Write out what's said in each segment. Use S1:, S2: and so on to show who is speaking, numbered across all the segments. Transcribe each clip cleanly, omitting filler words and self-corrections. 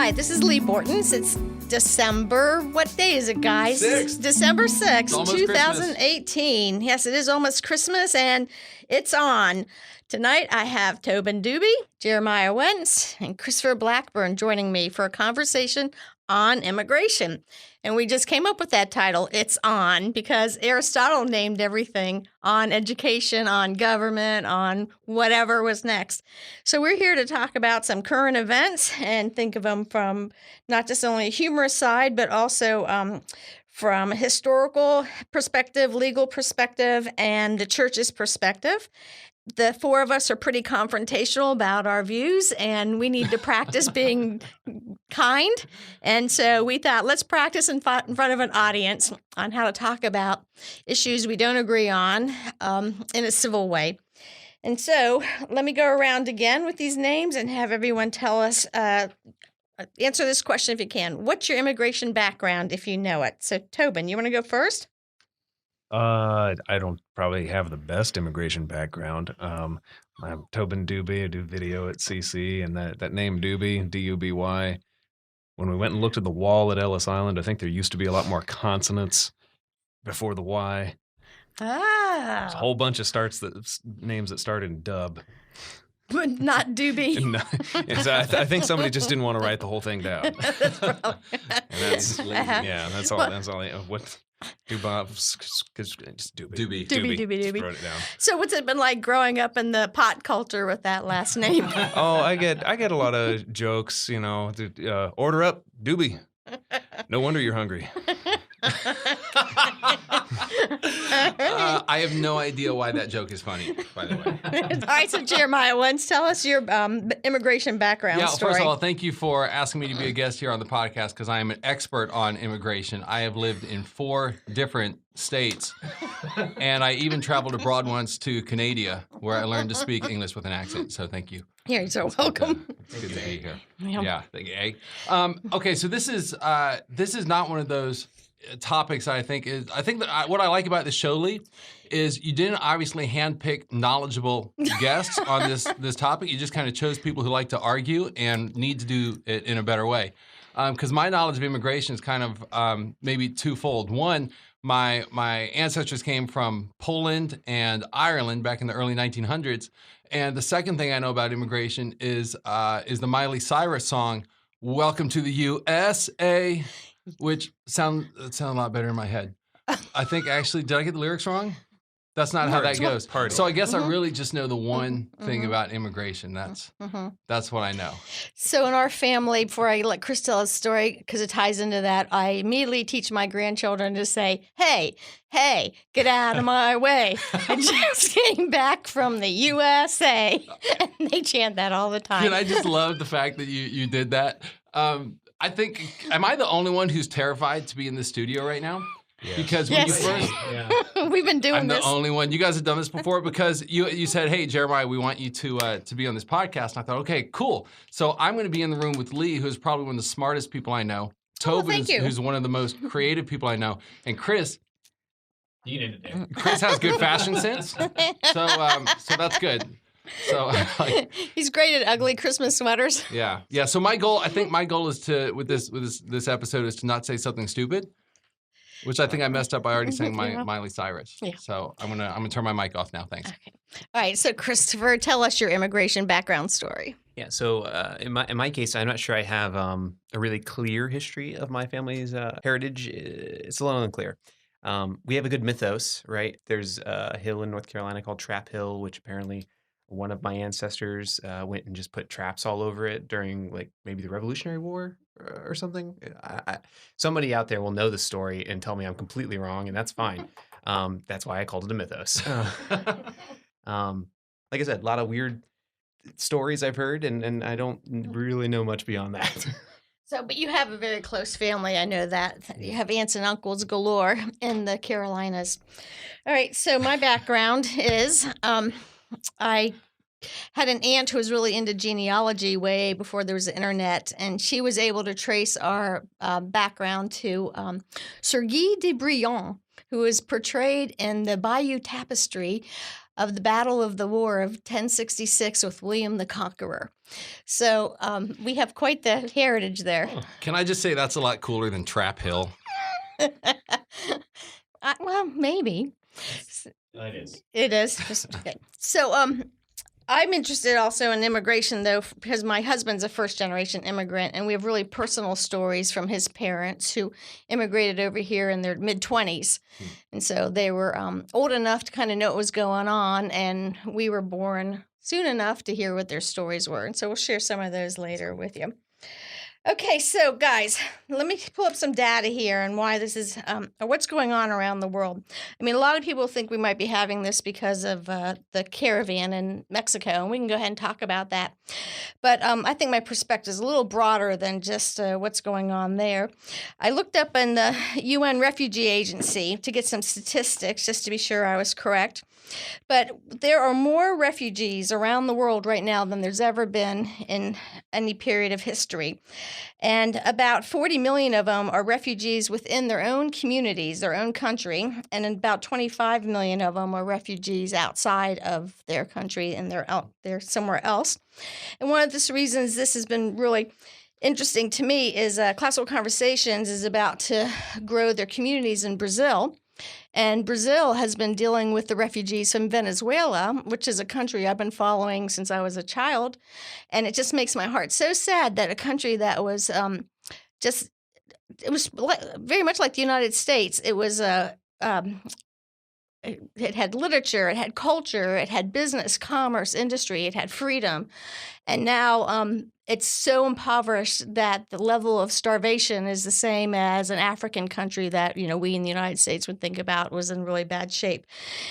S1: Hi, this is Leigh Bortins. It's December, what day is it, guys?
S2: 6th.
S1: December 6th,
S2: Almost
S1: 2018.
S2: Christmas.
S1: Yes, it is almost Christmas, and it's on. Tonight, I have Tobin Doobie, Jeremiah Wentz, and Christopher Blackburn joining me for a conversation on immigration. And we just came up with that title, It's On, because Aristotle named everything on education, on government, on whatever was next. So we're here to talk about some current events and think of them from not just only a humorous side, but also from a historical perspective, legal perspective, and the church's perspective. The four of us are pretty confrontational about our views, and we need to practice being kind. And so we thought, let's practice in front of an audience on how to talk about issues we don't agree on in a civil way. And so let me go around again with these names and have everyone tell us, answer this question if you can. What's your immigration background, if you know it? So Tobin, you want to go first?
S3: I don't probably have the best immigration background. I'm Tobin Doobie. I do video at CC, and that name Doobie, D-U-B-Y, when we went and looked at the wall at Ellis Island, I think there used to be a lot more consonants before the Y. There's a whole bunch of names that start in dub.
S1: But not Doobie.
S3: No, I think somebody just didn't want to write the whole thing down.
S1: That's probably.
S3: That's all. That's all. What? Doobie, just Doobie.
S1: Doobie.
S3: Wrote it down.
S1: So what's it been like growing up in the pot culture with that last name?
S3: Oh, I get a lot of jokes, order up, Doobie. No wonder you're hungry.
S2: I have no idea why that joke is funny, by the way.
S1: All right, so Jeremiah Wentz, tell us your immigration background story.
S2: First of all, thank you for asking me to be a guest here on the podcast because I am an expert on immigration. I have lived in 4 different states, and I even traveled abroad once to Canada, where I learned to speak English with an accent. So thank you.
S1: You're so welcome.
S2: It's good to be here.
S1: Yep.
S2: Yeah, thank you. Okay, so this is not one of those topics I think that what I like about the show, Lee, is you didn't obviously handpick knowledgeable guests on this topic. You just kind of chose people who like to argue and need to do it in a better way. Because my knowledge of immigration is kind of maybe twofold. One, my ancestors came from Poland and Ireland back in the early 1900s. And the second thing I know about immigration is the Miley Cyrus song, "Welcome to the USA," which sound a lot better in my head. I think actually, did I get the lyrics wrong? That's not how that goes.
S3: Party.
S2: So I guess I really just know the one thing about immigration. That's what I know.
S1: So in our family, before I let Chris tell his story, because it ties into that, I immediately teach my grandchildren to say, hey, get out of my way. I just came back from the USA. And they chant that all the time.
S2: And I just love the fact that you did that. I think, am I the only one who's terrified to be in the studio right now?
S3: Yes.
S2: Because when you first,
S1: We've been doing
S2: I'm
S1: this.
S2: the only one. You guys have done this before because you said, "Hey, Jeremiah, we want you to be on this podcast." And I thought, okay, cool. So I'm going to be in the room with Leigh, who's probably one of the smartest people I know. Tobin, who's one of the most creative people I know, and Chris.
S4: You need to do.
S2: Chris has good fashion sense, so that's good. So
S1: he's great at ugly Christmas sweaters.
S2: Yeah. So my goal is to with this episode is to not say something stupid. Which I think I messed up by already saying Miley Cyrus. Yeah. So I'm gonna turn my mic off now. Thanks.
S1: Okay. All right. So Christopher, tell us your immigration background story.
S4: Yeah. So in my case, I'm not sure I have a really clear history of my family's heritage. It's a little unclear. We have a good mythos, right? There's a hill in North Carolina called Trap Hill, which apparently one of my ancestors went and just put traps all over it during like maybe the Revolutionary War or something. Somebody out there will know the story and tell me I'm completely wrong, and that's fine. That's why I called it a mythos. Like I said, a lot of weird stories I've heard, and I don't really know much beyond that.
S1: So, but you have a very close family. I know that. You have aunts and uncles galore in the Carolinas. All right. So my background is I had an aunt who was really into genealogy way before there was the internet, and she was able to trace our background to Sir Guy de Brion, who is portrayed in the Bayeux Tapestry of the Battle of the War of 1066 with William the Conqueror. So we have quite the heritage there.
S2: Can I just say that's a lot cooler than Trap Hill?
S1: Well, maybe.
S4: It is.
S1: It is. Okay. So I'm interested also in immigration, though, because my husband's a first-generation immigrant, and we have really personal stories from his parents who immigrated over here in their mid-20s. And so they were old enough to kind of know what was going on, and we were born soon enough to hear what their stories were. And so we'll share some of those later with you. Okay, so guys, let me pull up some data here and why this is, or what's going on around the world. I mean, a lot of people think we might be having this because of the caravan in Mexico, and we can go ahead and talk about that. But I think my perspective is a little broader than just what's going on there. I looked up in the UN Refugee Agency to get some statistics just to be sure I was correct. But there are more refugees around the world right now than there's ever been in any period of history. And about 40 million of them are refugees within their own communities, their own country, and about 25 million of them are refugees outside of their country and they're out there somewhere else. And one of the reasons this has been really interesting to me is Classical Conversations is about to grow their communities in Brazil. And Brazil has been dealing with the refugees from Venezuela, which is a country I've been following since I was a child. And it just makes my heart so sad that a country that was it was very much like the United States. It was it had literature, it had culture, it had business, commerce, industry, it had freedom. And now it's so impoverished that the level of starvation is the same as an African country that, we in the United States would think about was in really bad shape.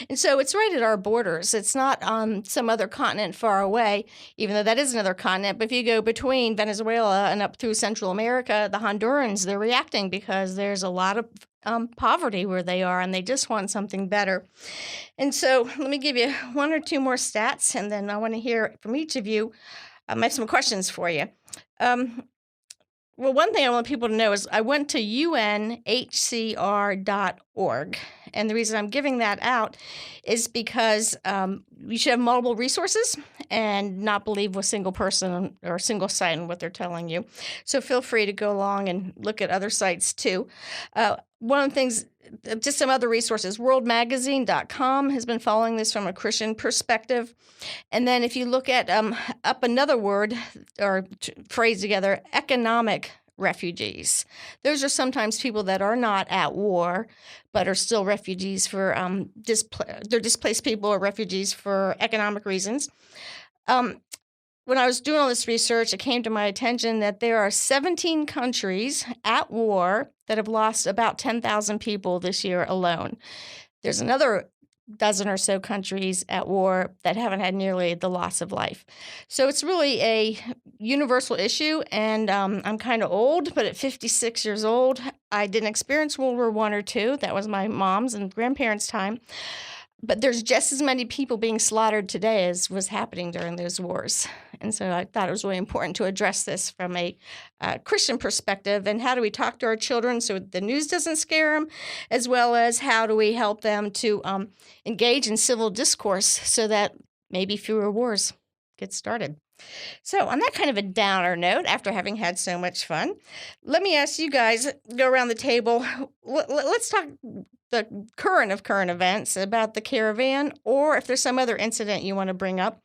S1: And so it's right at our borders. It's not on some other continent far away, even though that is another continent. But if you go between Venezuela and up through Central America, the Hondurans, they're reacting because there's a lot of poverty where they are, and they just want something better. And so let me give you one or two more stats, and then I want to hear from each of you. I have some questions for you. Well, one thing I want people to know is I went to unhcr.org, and the reason I'm giving that out is because you should have multiple resources and not believe a single person or a single site and what they're telling you. So feel free to go along and look at other sites too. One of the things, just some other resources, worldmagazine.com has been following this from a Christian perspective. And then if you look at up another word or phrase together, economic refugees. Those are sometimes people that are not at war, but are still refugees for they're displaced people or refugees for economic reasons. When I was doing all this research, it came to my attention that there are 17 countries at war that have lost about 10,000 people this year alone. There's another dozen or so countries at war that haven't had nearly the loss of life. So it's really a universal issue, and I'm kind of old, but at 56 years old, I didn't experience World War I or II. That was my mom's and grandparents' time. But there's just as many people being slaughtered today as was happening during those wars. And so I thought it was really important to address this from a Christian perspective. And how do we talk to our children so the news doesn't scare them, as well as how do we help them to engage in civil discourse so that maybe fewer wars get started. So on that kind of a downer note, after having had so much fun, let me ask you guys, go around the table. Let's talk the current events about the caravan, or if there's some other incident you want to bring up,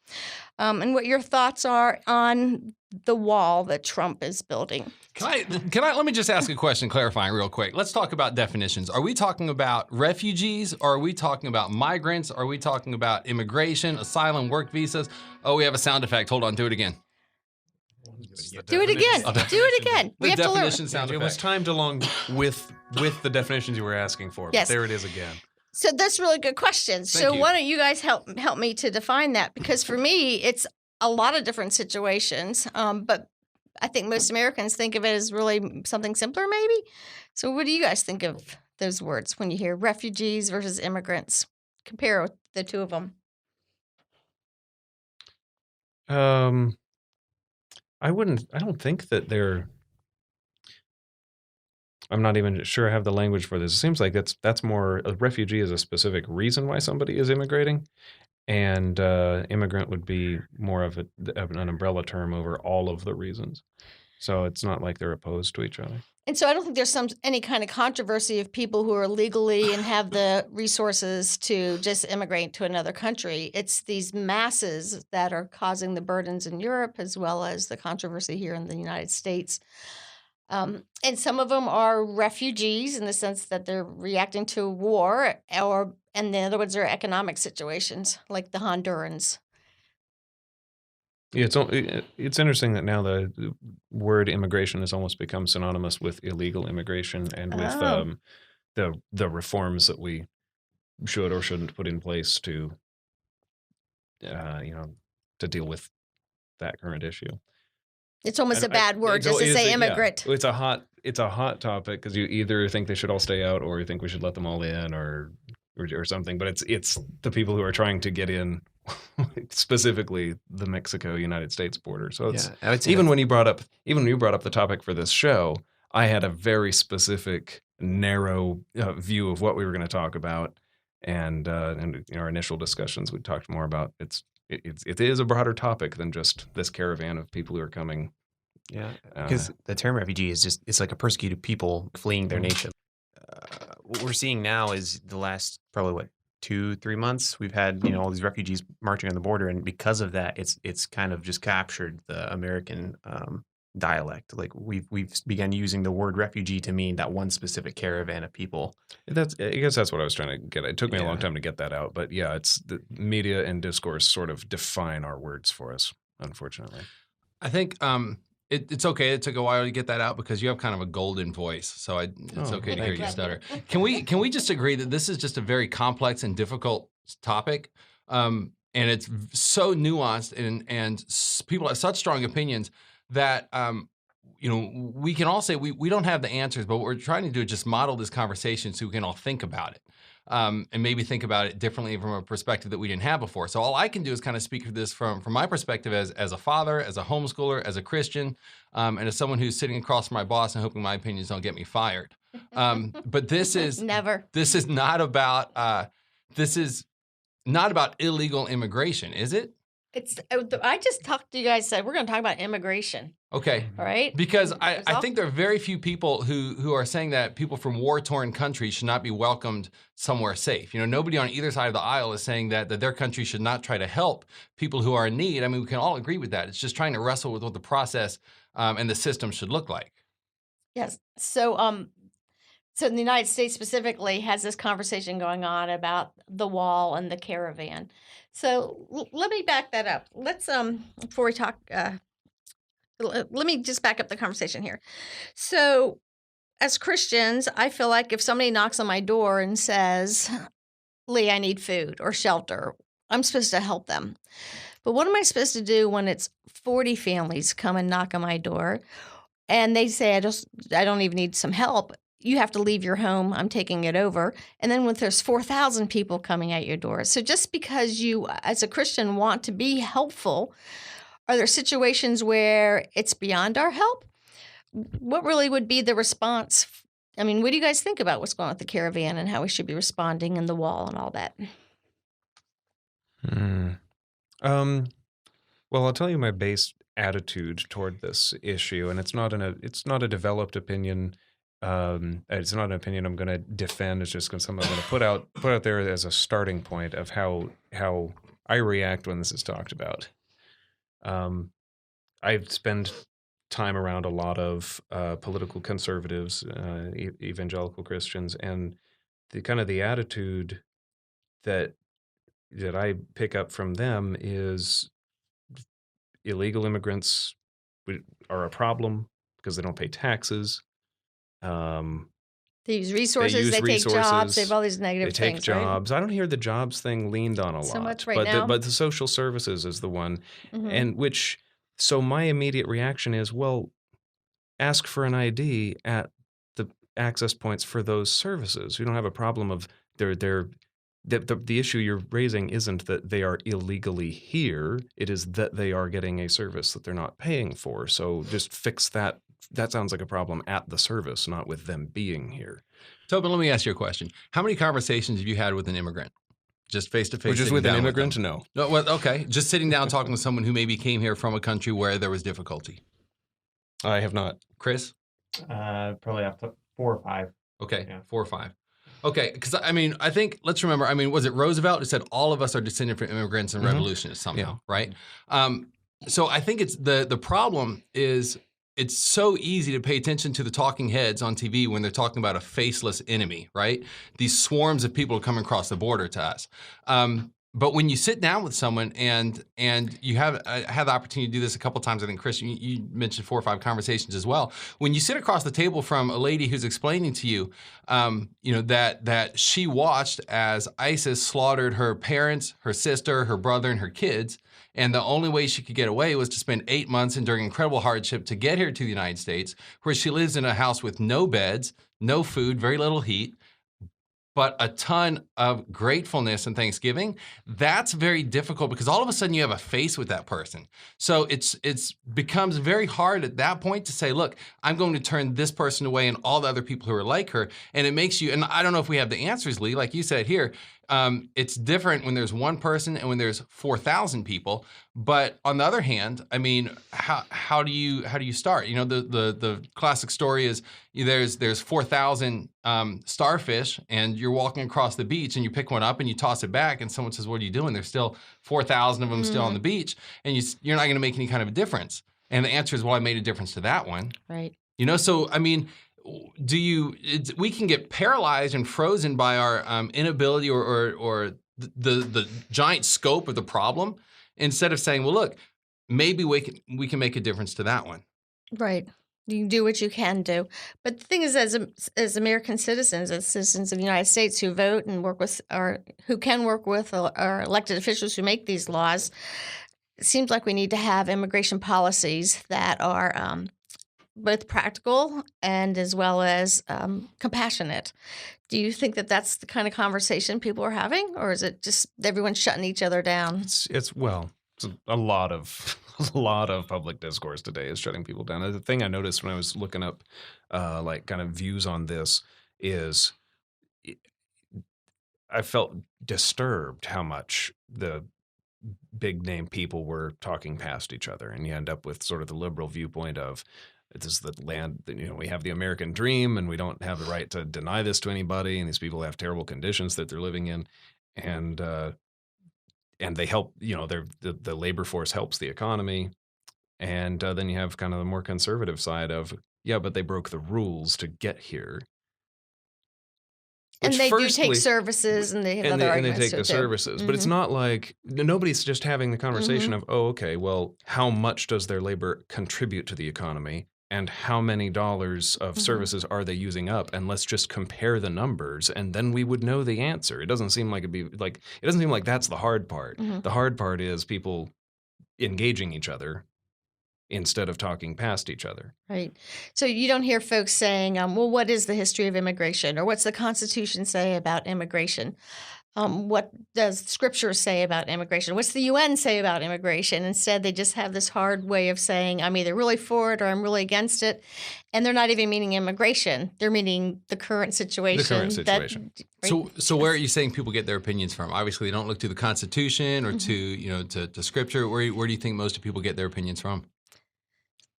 S1: and what your thoughts are on the wall that Trump is building.
S2: Let me just ask a question, clarifying real quick. Let's talk about definitions. Are we talking about refugees? Or are we talking about migrants? Are we talking about immigration, asylum, work visas? Oh, we have a sound effect. Hold on, do it again.
S1: Do it again. Do it again. We have to learn.
S2: Definition sound
S3: It
S2: effect.
S3: was timed along with the definitions you were asking for.
S1: Yes.
S3: But there it is again.
S1: So that's a really good question. So
S2: you.
S1: why don't you guys help me to define that? Because for me, it's a lot of different situations, but I think most Americans think of it as really something simpler, maybe. So what do you guys think of those words when you hear refugees versus immigrants? Compare the two of them.
S3: I don't think that I'm not even sure I have the language for this. It seems like that's more, a refugee is a specific reason why somebody is immigrating. and immigrant would be more of an umbrella term over all of the reasons. So it's not like they're opposed to each other.
S1: And so I don't think there's any kind of controversy of people who are legally and have the resources to just immigrate to another country. It's these masses that are causing the burdens in Europe as well as the controversy here in the United States. And some of them are refugees in the sense that they're reacting to war, and the other ones are economic situations like the Hondurans.
S3: Yeah, it's interesting that now the word immigration has almost become synonymous with illegal immigration and with
S1: Oh.
S3: the reforms that we should or shouldn't put in place to to deal with that current issue.
S1: It's almost a bad word
S3: it's
S1: just to
S3: it's
S1: say
S3: a- yeah,
S1: immigrant.
S3: it's a hot topic because you either think they should all stay out or you think we should let them all in or something. But it's the people who are trying to get in, specifically the Mexico-United States border. So it's
S4: I would say
S3: even when you brought up the topic for this show, I had a very specific, narrow view of what we were going to talk about, and in our initial discussions, we talked more about it is a broader topic than just this caravan of people who are coming.
S4: Yeah, because the term refugee is it's like a persecuted people fleeing their nation. What we're seeing now is the last probably 2-3 months we've had all these refugees marching on the border, and because of that, it's kind of just captured the American dialect. Like we've begun using the word refugee to mean that one specific caravan of people.
S3: I guess that's what I was trying to get. It took me a long time to get that out, but yeah, it's the media and discourse sort of define our words for us, unfortunately.
S2: I think it's okay. It took a while to get that out because you have kind of a golden voice, so it's okay to hear you stutter. Can we just agree that this is just a very complex and difficult topic, and it's so nuanced, and people have such strong opinions that we can all say we don't have the answers, but what we're trying to do is just model this conversation so we can all think about it. And maybe think about it differently from a perspective that we didn't have before. So all I can do is kind of speak to this from my perspective as a father, as a homeschooler, as a Christian, and as someone who's sitting across from my boss and hoping my opinions don't get me fired. But this is
S1: Never.
S2: This is not about illegal immigration, is it?
S1: I just talked to you guys. Said we're going to talk about immigration.
S2: Okay.
S1: All right.
S2: Because I think there are very few people who are saying that people from war-torn countries should not be welcomed somewhere safe. Nobody on either side of the aisle is saying that their country should not try to help people who are in need. I mean, we can all agree with that. It's just trying to wrestle with what the process and the system should look like.
S1: Yes. So the United States specifically has this conversation going on about the wall and the caravan. So let me back that up. Let's before we talk. Let me just back up the conversation here. So, as Christians, I feel like if somebody knocks on my door and says, "Leigh, I need food or shelter," I'm supposed to help them. But what am I supposed to do when it's 40 families come and knock on my door and they say, I don't even need some help. You have to leave your home. I'm taking it over. And then when there's 4,000 people coming at your door. So just because you, as a Christian, want to be helpful, are there situations where it's beyond our help? What really would be the response? I mean, what do you guys think about what's going on with the caravan and how we should be responding and the wall and all that?
S3: Well, I'll tell you my base attitude toward this issue, and it's not a developed opinion. It's not an opinion I'm going to defend. It's just something I'm going to put out there as a starting point of how I react when this is talked about. I spend time around a lot of political conservatives, evangelical Christians, and the attitude that I pick up from them is illegal immigrants are a problem because they don't pay taxes.
S1: They use resources, they take jobs, they have all these negative
S3: They take
S1: things,
S3: jobs.
S1: right?
S3: I don't hear the jobs thing leaned on a
S1: So
S3: lot.
S1: much right
S3: but
S1: now.
S3: but the social services is the one.
S1: Mhm.
S3: And so my immediate reaction is, well, ask for an ID at the access points for those services. We don't have a problem of the issue you're raising isn't that they are illegally here. It is that they are getting a service that they're not paying for. So just fix that. That sounds like a problem at the service, not with them being here.
S2: Tobin, let me ask you a question. How many conversations have you had with an immigrant? Just face to face.
S3: Or just with an immigrant? No.
S2: No, well, okay. Just sitting down talking with someone who maybe came here from a country where there was difficulty.
S3: I have not.
S2: Chris?
S4: Probably up to 4 or 5.
S2: Okay,
S4: Yeah.
S2: 4 or 5. Okay, because I mean, I think, let's remember, I mean, was it Roosevelt who said all of us are descended from immigrants and revolutionists somehow, right? So I think it's the problem is it's so easy to pay attention to the talking heads on TV when they're talking about a faceless enemy, right? These swarms of people coming across the border to us. But when you sit down with someone and you have had the opportunity to do this a couple times, I think, Chris, you mentioned 4 or 5 conversations as well. When you sit across the table from a lady who's explaining to you, that she watched as ISIS slaughtered her parents, her sister, her brother, and her kids, and the only way she could get away was to spend 8 months enduring incredible hardship to get here to the United States, where she lives in a house with no beds, no food, very little heat, but a ton of gratefulness and thanksgiving. That's very difficult because all of a sudden you have a face with that person. So it's becomes very hard at that point to say, look, I'm going to turn this person away and all the other people who are like her. And it makes you, and I don't know if we have the answers, Leigh, like you said here, it's different when there's one person and when there's 4,000 people. But on the other hand, I mean, how do you start? You know, the classic story is there's 4,000 starfish, and you're walking across the beach, and you pick one up and you toss it back, and someone says, "What are you doing?" There's still 4,000 of them still on the beach, and you're not going to make any kind of a difference. And the answer is, well, I made a difference to that one.
S1: Right.
S2: You know, so I mean, we can get paralyzed and frozen by our inability or the giant scope of the problem, instead of saying, well, look, maybe we can make a difference to that one.
S1: Right. You can do what you can do. But the thing is, as American citizens, as citizens of the United States who vote and work with, or who can work with our elected officials who make these laws, it seems like we need to have immigration policies that are both practical and as well as compassionate. Do you think that that's the kind of conversation people are having, or is it just everyone shutting each other down?
S3: It's a lot of public discourse today is shutting people down. The thing I noticed when I was looking up like kind of views on this is I felt disturbed how much the big name people were talking past each other, and you end up with sort of the liberal viewpoint of, this is the land, you know, we have the American dream and we don't have the right to deny this to anybody, and these people have terrible conditions that they're living in, and they help, you know, the labor force helps the economy. And then you have kind of the more conservative side of, yeah, but they broke the rules to get here.
S1: And
S3: Which
S1: they do
S3: firstly-
S1: take services, and they have
S3: and
S1: other
S3: they
S1: arguments
S3: take
S1: to
S3: the
S1: it, too.
S3: services, but it's not like nobody's just having the conversation
S1: Mm-hmm.
S3: of, oh, okay, well, how much does their labor contribute to the economy, and how many dollars of
S1: Mm-hmm.
S3: services are they using up, and let's just compare the numbers, and then we would know the answer. It doesn't seem like that's the hard part.
S1: Mhm.
S3: The hard part is people engaging each other instead of talking past each other.
S1: Right. So you don't hear folks saying, well, what is the history of immigration? Or what's the Constitution say about immigration? What does Scripture say about immigration? What's the UN say about immigration? Instead, they just have this hard way of saying, I'm either really for it or I'm really against it. And they're not even meaning immigration. They're meaning the current situation.
S3: The current situation.
S1: Right?
S2: So where are you saying people get their opinions from? Obviously, they don't look to the Constitution or to Scripture. Where do you think most of people get their opinions from?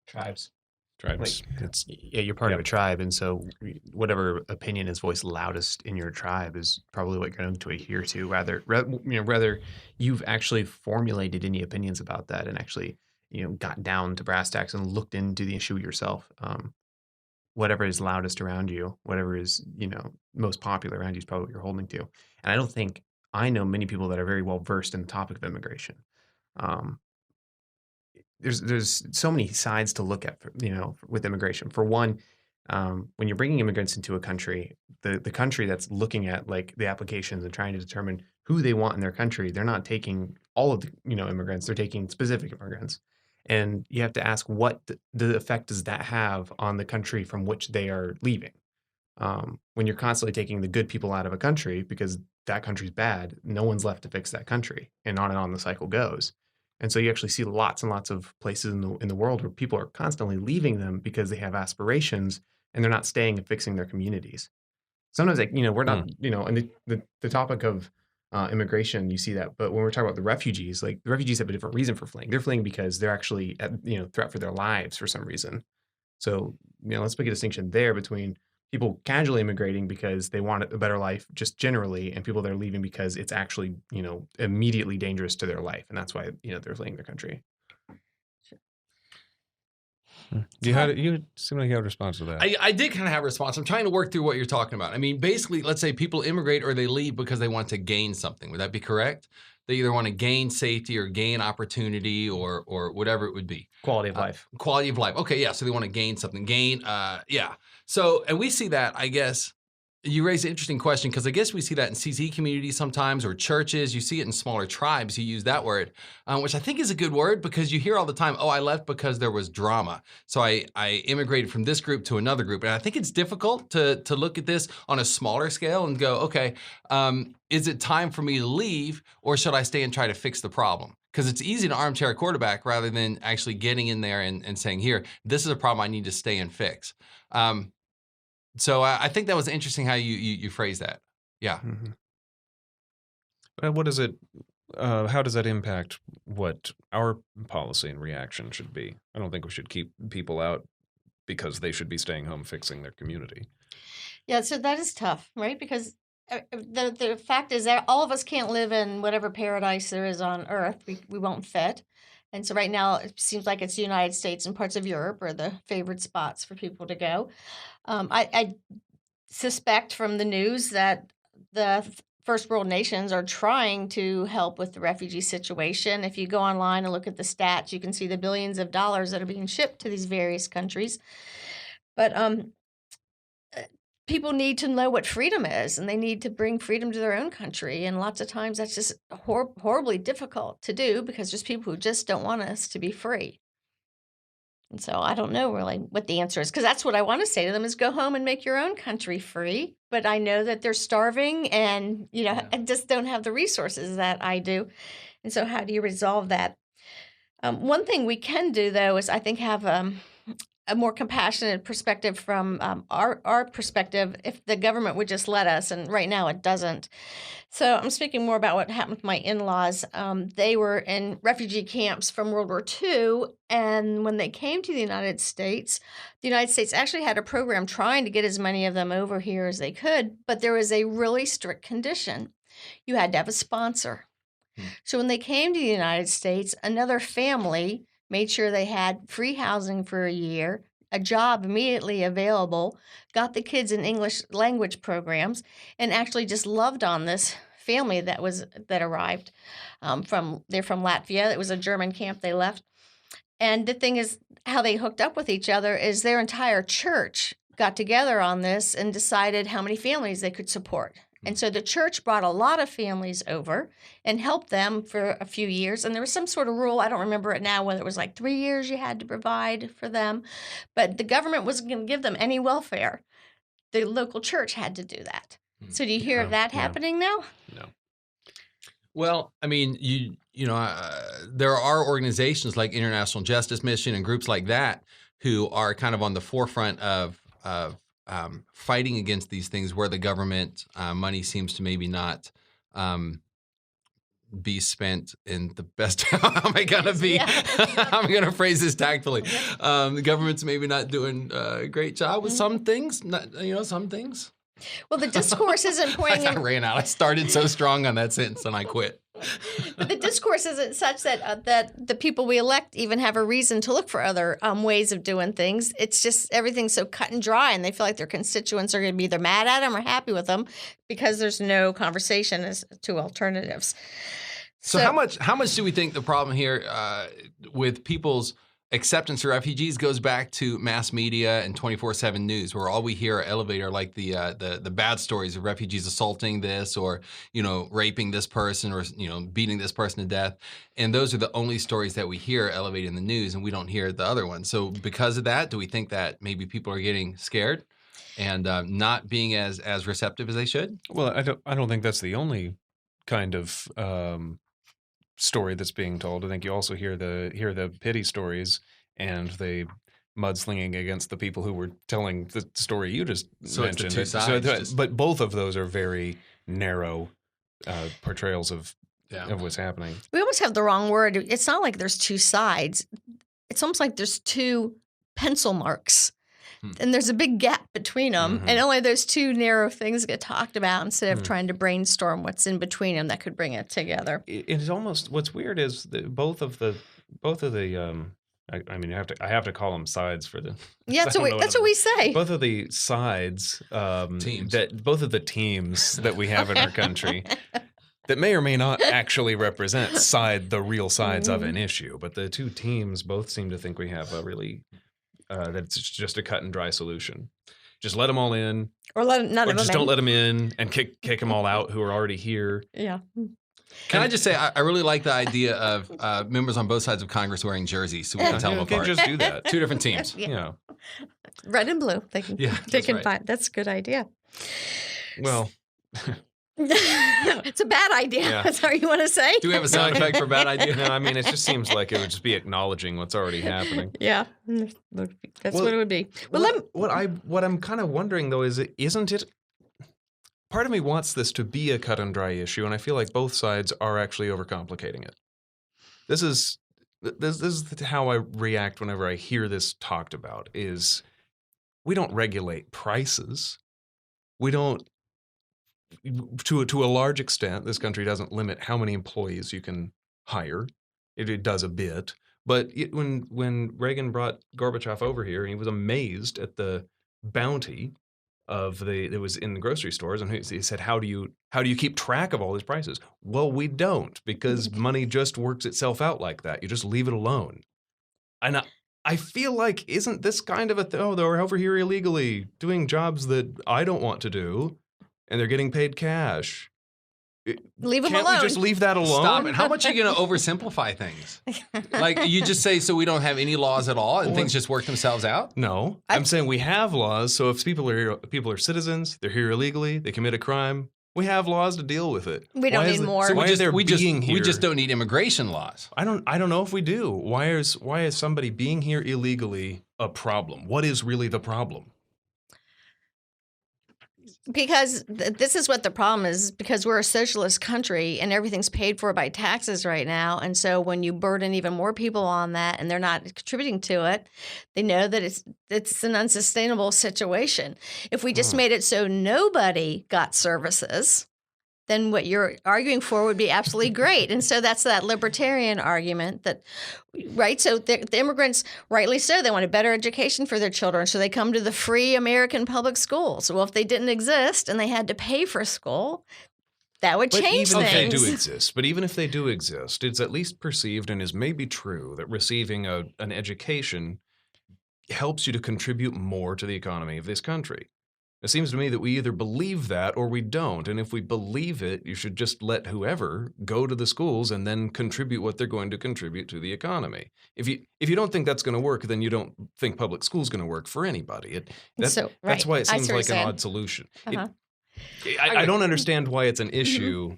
S4: Tribes.
S3: Tribes.
S4: Yeah, you're part of
S3: Yep.
S4: a tribe, and so whatever opinion is voiced loudest in your tribe is probably what you're going to adhere to. Rather you've actually formulated any opinions about that and actually got down to brass tacks and looked into the issue yourself. Whatever is loudest around you, whatever is most popular around you is probably what you're holding to. And I don't think I know many people that are very well versed in the topic of immigration. There's so many sides to look at, with immigration. For one, when you're bringing immigrants into a country, the country that's looking at like the applications and trying to determine who they want in their country, they're not taking all of the immigrants, they're taking specific immigrants. And you have to ask what the effect does that have on the country from which they are leaving. When you're constantly taking the good people out of a country because that country's bad, no one's left to fix that country, and on the cycle goes. And so you actually see lots and lots of places in the world where people are constantly leaving them because they have aspirations and they're not staying and fixing their communities. Sometimes, we're not, and the topic of immigration, you see that. But when we're talking about the refugees, like the refugees have a different reason for fleeing. They're fleeing because they're actually at, threat for their lives for some reason. So, let's make a distinction there between people casually immigrating because they want a better life just generally, and people that are leaving because it's actually, immediately dangerous to their life. And that's why, they're fleeing their country.
S3: You seem like you have a response to that.
S2: I did kind of have a response. I'm trying to work through what you're talking about. I mean, basically, let's say people immigrate or they leave because they want to gain something. Would that be correct? They either want to gain safety or gain opportunity or whatever it would be.
S4: Quality of life.
S2: Quality of life. Okay, yeah. So they want to gain something. Yeah. So, and we see that, I guess. You raise an interesting question because I guess we see that in CZ communities sometimes or churches. You see it in smaller tribes. You use that word, which I think is a good word because you hear all the time, oh, I left because there was drama. So I immigrated from this group to another group. And I think it's difficult to look at this on a smaller scale and go, okay, is it time for me to leave or should I stay and try to fix the problem? Because it's easy to armchair quarterback rather than actually getting in there and saying, here, this is a problem I need to stay and fix. So I think that was interesting how you phrase that. Yeah.
S3: Mm-hmm. What is it? How does that impact what our policy and reaction should be? I don't think we should keep people out because they should be staying home fixing their community.
S1: Yeah, so that is tough, right? Because the fact is that all of us can't live in whatever paradise there is on Earth. We won't fit. And so right now it seems like it's the United States and parts of Europe are the favorite spots for people to go. I suspect from the news that the first world nations are trying to help with the refugee situation. If you go online and look at the stats, you can see the billions of dollars that are being shipped to these various countries. But people need to know what freedom is, and they need to bring freedom to their own country. And lots of times that's just horribly difficult to do because there's people who just don't want us to be free. And so I don't know really what the answer is, because that's what I want to say to them is go home and make your own country free. But I know that they're starving and, and just don't have the resources that I do. And so how do you resolve that? One thing we can do, though, is I think have a more compassionate perspective from our perspective if the government would just let us, and right now it doesn't. So I'm speaking more about what happened with my in-laws. They were in refugee camps from World War II, and when they came to the United States actually had a program trying to get as many of them over here as they could, but there was a really strict condition. You had to have a sponsor. So when they came to the United States, another family made sure they had free housing for a year, a job immediately available, got the kids in English language programs, and actually just loved on this family that arrived they're from Latvia. It was a German camp they left. And the thing is, how they hooked up with each other is their entire church got together on this and decided how many families they could support. And so the church brought a lot of families over and helped them for a few years. And there was some sort of rule, I don't remember it now, whether it was like 3 years you had to provide for them. But the government wasn't going to give them any welfare. The local church had to do that. So do you hear of that happening now?
S3: No.
S2: Well, I mean, there are organizations like International Justice Mission and groups like that who are kind of on the forefront of fighting against these things where the government money seems to maybe not be spent in the best. How am I gonna be? Yeah. I'm gonna phrase this tactfully. The government's maybe not doing a great job with some things. Some things.
S1: Well, the discourse isn't pointing.
S2: I ran out. I started so strong on that sentence and I quit.
S1: But the discourse isn't such that that the people we elect even have a reason to look for other ways of doing things. It's just everything's so cut and dry, and they feel like their constituents are going to be either mad at them or happy with them because there's no conversation as to alternatives.
S2: So how much do we think the problem here with people's acceptance of refugees goes back to mass media and 24/7 news, where all we hear are like the bad stories of refugees assaulting this or raping this person or beating this person to death, and those are the only stories that we hear elevated in the news, and we don't hear the other ones. So because of that, do we think that maybe people are getting scared and not being as receptive as they should?
S3: Well, I don't think that's the only kind of story that's being told. I think you also hear the pity stories and the mudslinging against the people who were telling the story you just mentioned.
S2: It's the two sides.
S3: But both of those are very narrow portrayals of
S2: Yeah.
S3: what's happening.
S1: We almost have the wrong word. It's not like there's two sides. It's almost like there's two pencil marks. And there's a big gap between them. And only those two narrow things get talked about instead of trying to brainstorm what's in between them that could bring it together.
S3: It's almost, what's weird is that both of the I mean, I have to call them sides for the.
S1: Yeah, that's what we say.
S3: Both of the sides,
S2: Teams.
S3: both of the teams that we have in our country, that may or may not actually represent the real sides of an issue, but the two teams both seem to think we have a really that's just a cut and dry solution. Just let them all in,
S1: or let none
S3: or
S1: of them
S3: just
S1: in.
S3: don't let them in and kick them all out who are already here.
S1: Yeah.
S2: Can I just say, I really like the idea of members on both sides of Congress wearing jerseys so we can tell them
S3: Okay,
S2: apart.
S3: just do that.
S2: Two different teams.
S1: Yeah. Red and blue. They can.
S2: Yeah,
S1: they
S2: that's
S1: can
S2: right.
S1: find. That's a good idea.
S3: Well,
S1: It's a bad idea.
S3: Yeah.
S1: That's what you want to say.
S2: Do we have a sound effect for bad idea?
S3: no, I mean, it just seems like it would just be acknowledging what's already happening.
S1: Yeah, that's
S3: Well,
S1: what it would be. Well,
S3: What I'm kind of wondering though is, isn't it? Part of me wants this to be a cut and dry issue, and I feel like both sides are actually overcomplicating it. This is how I react whenever I hear this talked about. Is we don't regulate prices. We don't. To a large extent, this country doesn't limit how many employees you can hire. It does a bit, but when Reagan brought Gorbachev over here, he was amazed at the bounty that was in the grocery stores, and he said, "How do you keep track of all these prices?" Well, we don't, because money just works itself out like that. You just leave it alone. And I feel like, isn't this kind of they're over here illegally doing jobs that I don't want to do, and they're getting paid cash.
S1: leave them
S3: Can't
S1: alone.
S3: we just leave that alone?
S2: Stop it. How much are you going to oversimplify things? Like, you just say, so we don't have any laws at all and things just work themselves out?
S3: No, I'm saying we have laws. So if people are citizens, they're here illegally, they commit a crime, we have laws to deal with it.
S1: We don't need more.
S2: So
S3: Why is there
S2: we
S3: being here?
S2: just don't need immigration laws.
S3: I don't know if we do. Why is somebody being here illegally a problem? What is really the problem?
S1: Because this is what the problem is, because we're a socialist country and everything's paid for by taxes right now. And so when you burden even more people on that and they're not contributing to it, they know that it's an unsustainable situation. If we just made it so nobody got services, then what you're arguing for would be absolutely great. And so that's that libertarian argument that, right? So the immigrants, rightly so, they want a better education for their children. So they come to the free American public schools. Well, if they didn't exist and they had to pay for school, that would change
S3: even if they
S1: things.
S3: do exist, even if they do exist, it's at least perceived and is maybe true that receiving an education helps you to contribute more to the economy of this country. It seems to me that we either believe that or we don't. And if we believe it, you should just let whoever go to the schools and then contribute what they're going to contribute to the economy. If you don't think that's going to work, then you don't think public school is going to work for anybody. That's why it seems like an odd solution.
S1: Uh-huh.
S3: I don't understand why it's an issue.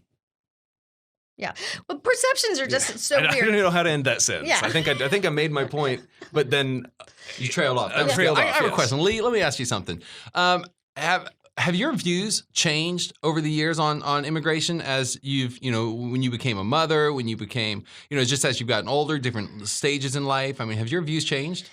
S1: Yeah. Well, perceptions are just so
S3: I
S1: weird.
S3: don't know how to end that sentence.
S1: Yeah.
S3: I think I made my point, but then
S2: You trailed off.
S3: I trailed
S2: I
S3: off,
S2: have a
S3: yes.
S2: question. Lee, let me ask you something. Have your views changed over the years on immigration as when you became a mother, when you became, just as you've gotten older, different stages in life? I mean, have your views changed?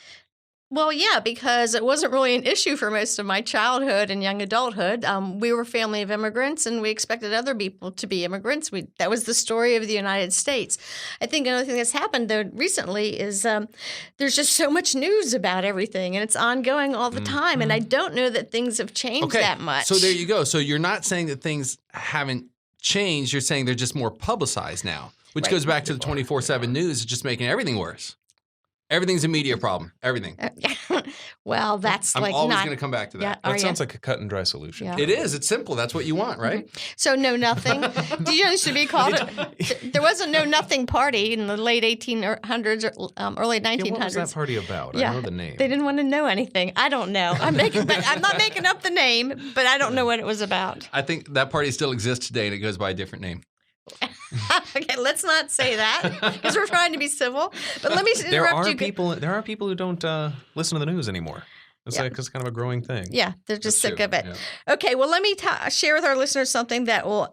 S1: Well, yeah, because it wasn't really an issue for most of my childhood and young adulthood. We were a family of immigrants, and we expected other people to be immigrants. That was the story of the United States. I think another thing that's happened recently is there's just so much news about everything, and it's ongoing all the time. And I don't know that things have changed that much.
S2: So there you go. So you're not saying that things haven't changed. You're saying they're just more publicized now, which
S1: Right.
S2: goes back to the 24/7 news. It's just making everything worse. Everything's a media problem. Everything.
S1: Well, that's
S2: I'm
S1: like
S2: always
S1: not.
S2: going to come back to that.
S1: Yeah,
S3: that
S1: are
S3: sounds
S1: ya?
S3: like a cut and dry solution.
S1: Yeah.
S2: It is. It's simple. That's what you want, right?
S1: So know nothing. Do you know this should be called? There was a know nothing party in the late 1800s or early 1900s.
S3: Yeah, what was that party about?
S1: Yeah.
S3: I know the name.
S1: They didn't want to know anything. I don't know. I'm not making up the name, but I don't know what it was about.
S2: I think that party still exists today, and it goes by a different name.
S1: Okay, let's not say that because we're trying to be civil. But let me
S3: There
S1: interrupt
S3: are
S1: you.
S3: people. There are people who don't listen to the news anymore. It's
S1: Yeah.
S3: like it's kind of a growing thing.
S1: Yeah, they're just
S2: That's
S1: sick
S2: true,
S1: of it.
S2: yeah.
S1: Okay, well, let me share with our listeners something that will,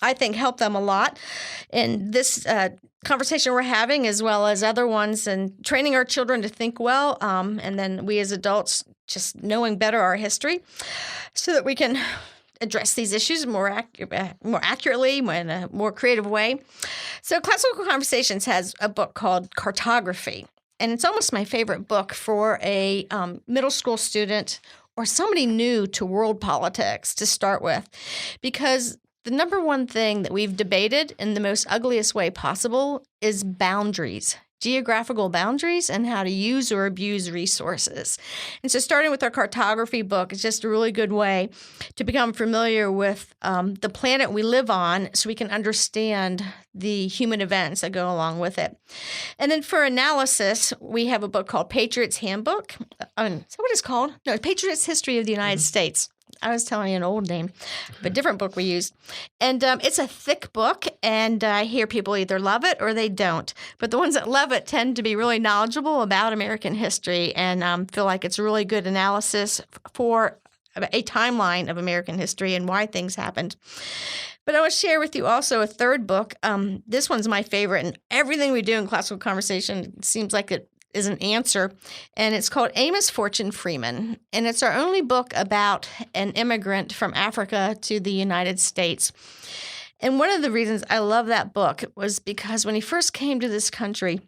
S1: I think, help them a lot in this conversation we're having, as well as other ones, and training our children to think well, and then we as adults just knowing better our history so that we can address these issues more accurately, in a more creative way. So Classical Conversations has a book called Cartography. And it's almost my favorite book for a middle school student or somebody new to world politics to start with, because the number one thing that we've debated in the most ugliest way possible is boundaries, geographical boundaries, and how to use or abuse resources. And so starting with our cartography book is just a really good way to become familiar with the planet we live on so we can understand the human events that go along with it. And then for analysis, we have a book called Patriot's Handbook. Is that what it's called? No, Patriot's History of the United States. I was telling you an old name, but a different book we used. And it's a thick book, and I hear people either love it or they don't. But the ones that love it tend to be really knowledgeable about American history and feel like it's a really good analysis for a timeline of American history and why things happened. But I want to share with you also a third book. This one's my favorite, and everything we do in Classical Conversation seems like it is an answer, and it's called Amos Fortune Freeman, and it's our only book about an immigrant from Africa to the United States. And one of the reasons I love that book was because when he first came to this country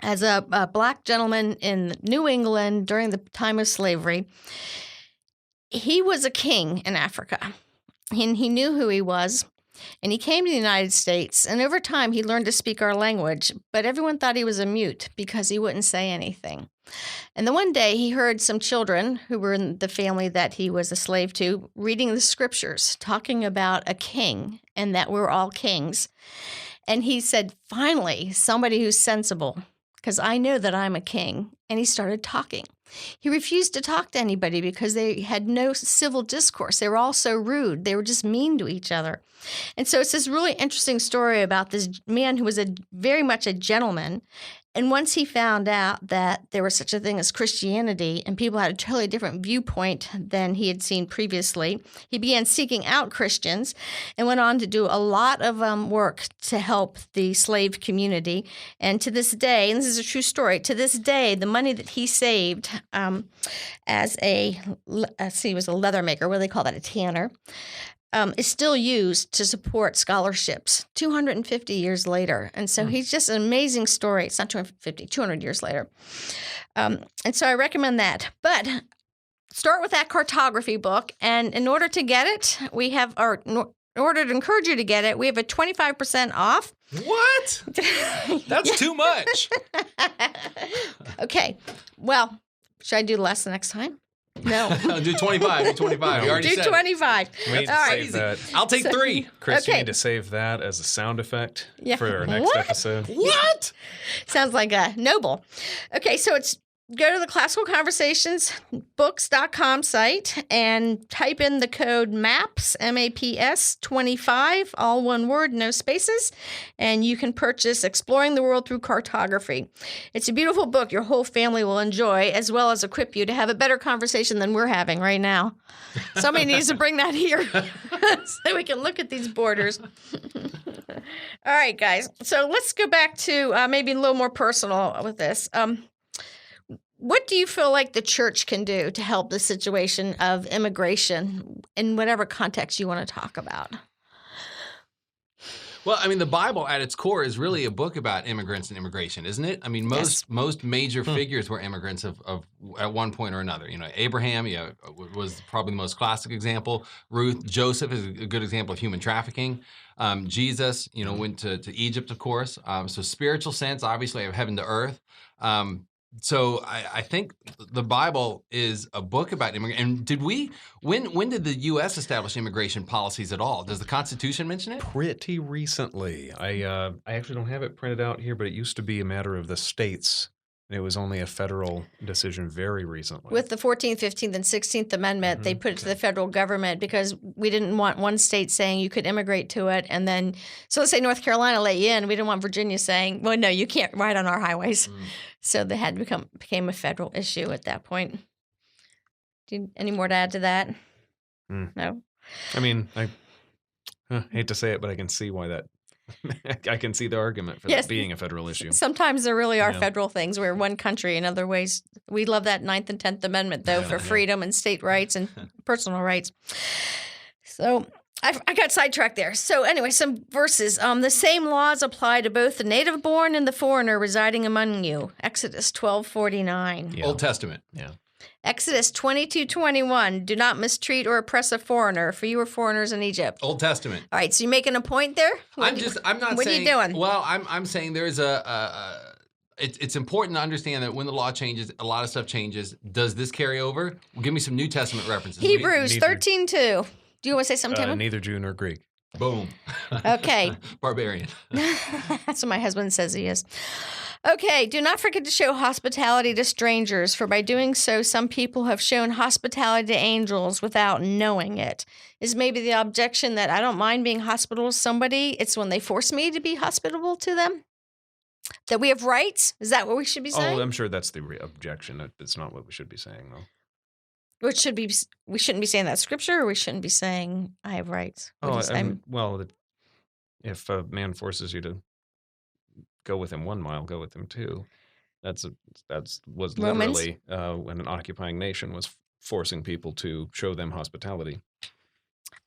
S1: as a Black gentleman in New England during the time of slavery, he was a king in Africa, and he knew who he was. And he came to the United States, and over time he learned to speak our language, but everyone thought he was a mute because he wouldn't say anything. And then one day he heard some children who were in the family that he was a slave to reading the scriptures, talking about a king and that we're all kings. And he said, finally, somebody who's sensible, because I know that I'm a king. And he started talking. He refused to talk to anybody because they had no civil discourse. They were all so rude. They were just mean to each other. And so it's this really interesting story about this man who was very much a gentleman. And once he found out that there was such a thing as Christianity and people had a totally different viewpoint than he had seen previously, he began seeking out Christians and went on to do a lot of work to help the slave community. And to this day, and this is a true story, to this day, the money that he saved as he was a leather maker, what do they call that, a tanner, is still used to support scholarships 250 years later. And so he's just an amazing story. It's not 250, 200 years later. And so I recommend that. But start with that cartography book. And in order to get it, we have in order to encourage you to get it, we have a 25% off.
S2: What? That's too much.
S1: Okay. Well, should I do less next time? No.
S2: Do 25. Do 25. You already
S1: Do
S2: said it.
S1: 25.
S3: We need to
S1: All right.
S3: save that.
S2: I'll take 3.
S3: Chris, you
S1: Okay.
S3: need to save that as a sound effect
S1: Yeah.
S3: for our next
S1: What?
S3: episode.
S2: What?
S1: Sounds like a noble. Okay, so go to the Classical Conversations books.com site and type in the code MAPS, MAPS 25, all one word, no spaces, and you can purchase Exploring the World Through Cartography. It's a beautiful book your whole family will enjoy, as well as equip you to have a better conversation than we're having right now. Somebody needs to bring that here so we can look at these borders. All right, guys. So let's go back to maybe a little more personal with this. What do you feel like the church can do to help the situation of immigration in whatever context you want to talk about?
S2: Well, I mean, the Bible at its core is really a book about immigrants and immigration, isn't it? I mean, most major figures were immigrants of at one point or another. You know, Abraham, was probably the most classic example. Ruth, Joseph is a good example of human trafficking. Jesus, went to Egypt, of course. So spiritual sense, obviously, of heaven to earth. So I think the Bible is a book about immigration. And when did the U.S. establish immigration policies at all? Does the Constitution mention it?
S3: Pretty recently. I actually don't have it printed out here, but it used to be a matter of the states. It was only a federal decision very recently.
S1: With the 14th, 15th, and 16th Amendment, they put it to the federal government because we didn't want one state saying you could immigrate to it. And then, so let's say North Carolina let you in. We didn't want Virginia saying, well, no, you can't ride on our highways. So they had became a federal issue at that point. Any more to add to that? No.
S3: I mean, I hate to say it, but I can see why that. I can see the argument for that being a federal issue.
S1: Sometimes there really are
S3: Yeah.
S1: federal things. We're one country. In other ways, we love that 9th and 10th Amendment, though, for freedom and state rights and personal rights. So I got sidetracked there. So anyway, some verses. The same laws apply to both the native born and the foreigner residing among you. Exodus 12:49.
S3: Yeah.
S2: Old Testament.
S3: Yeah.
S1: Exodus 22:21. Do not mistreat or oppress a foreigner, for you were foreigners in Egypt.
S2: Old Testament.
S1: All right, so you making a point there?
S2: I'm not
S1: what
S2: saying.
S1: are you doing?
S2: Well, I'm saying there's it's important to understand that when the law changes, a lot of stuff changes. Does this carry over? Well, give me some New Testament references.
S1: Hebrews
S3: neither.
S1: 13:2. Do you want to say something, Tim?
S3: Neither Jew nor Greek.
S2: Boom.
S1: Okay.
S2: Barbarian.
S1: That's what my husband says he is. Okay, do not forget to show hospitality to strangers, for by doing so, some people have shown hospitality to angels without knowing it. Is maybe the objection that I don't mind being hospitable to somebody, it's when they force me to be hospitable to them? That we have rights? Is that what we should be saying?
S3: Oh, I'm sure that's the objection. It's not what we should be saying, though.
S1: Which should be, we shouldn't be saying that scripture, or we shouldn't be saying I have rights?
S3: If a man forces you to go with him 1 mile, go with him 2. Was
S1: Romans?
S3: literally when an occupying nation was forcing people to show them hospitality.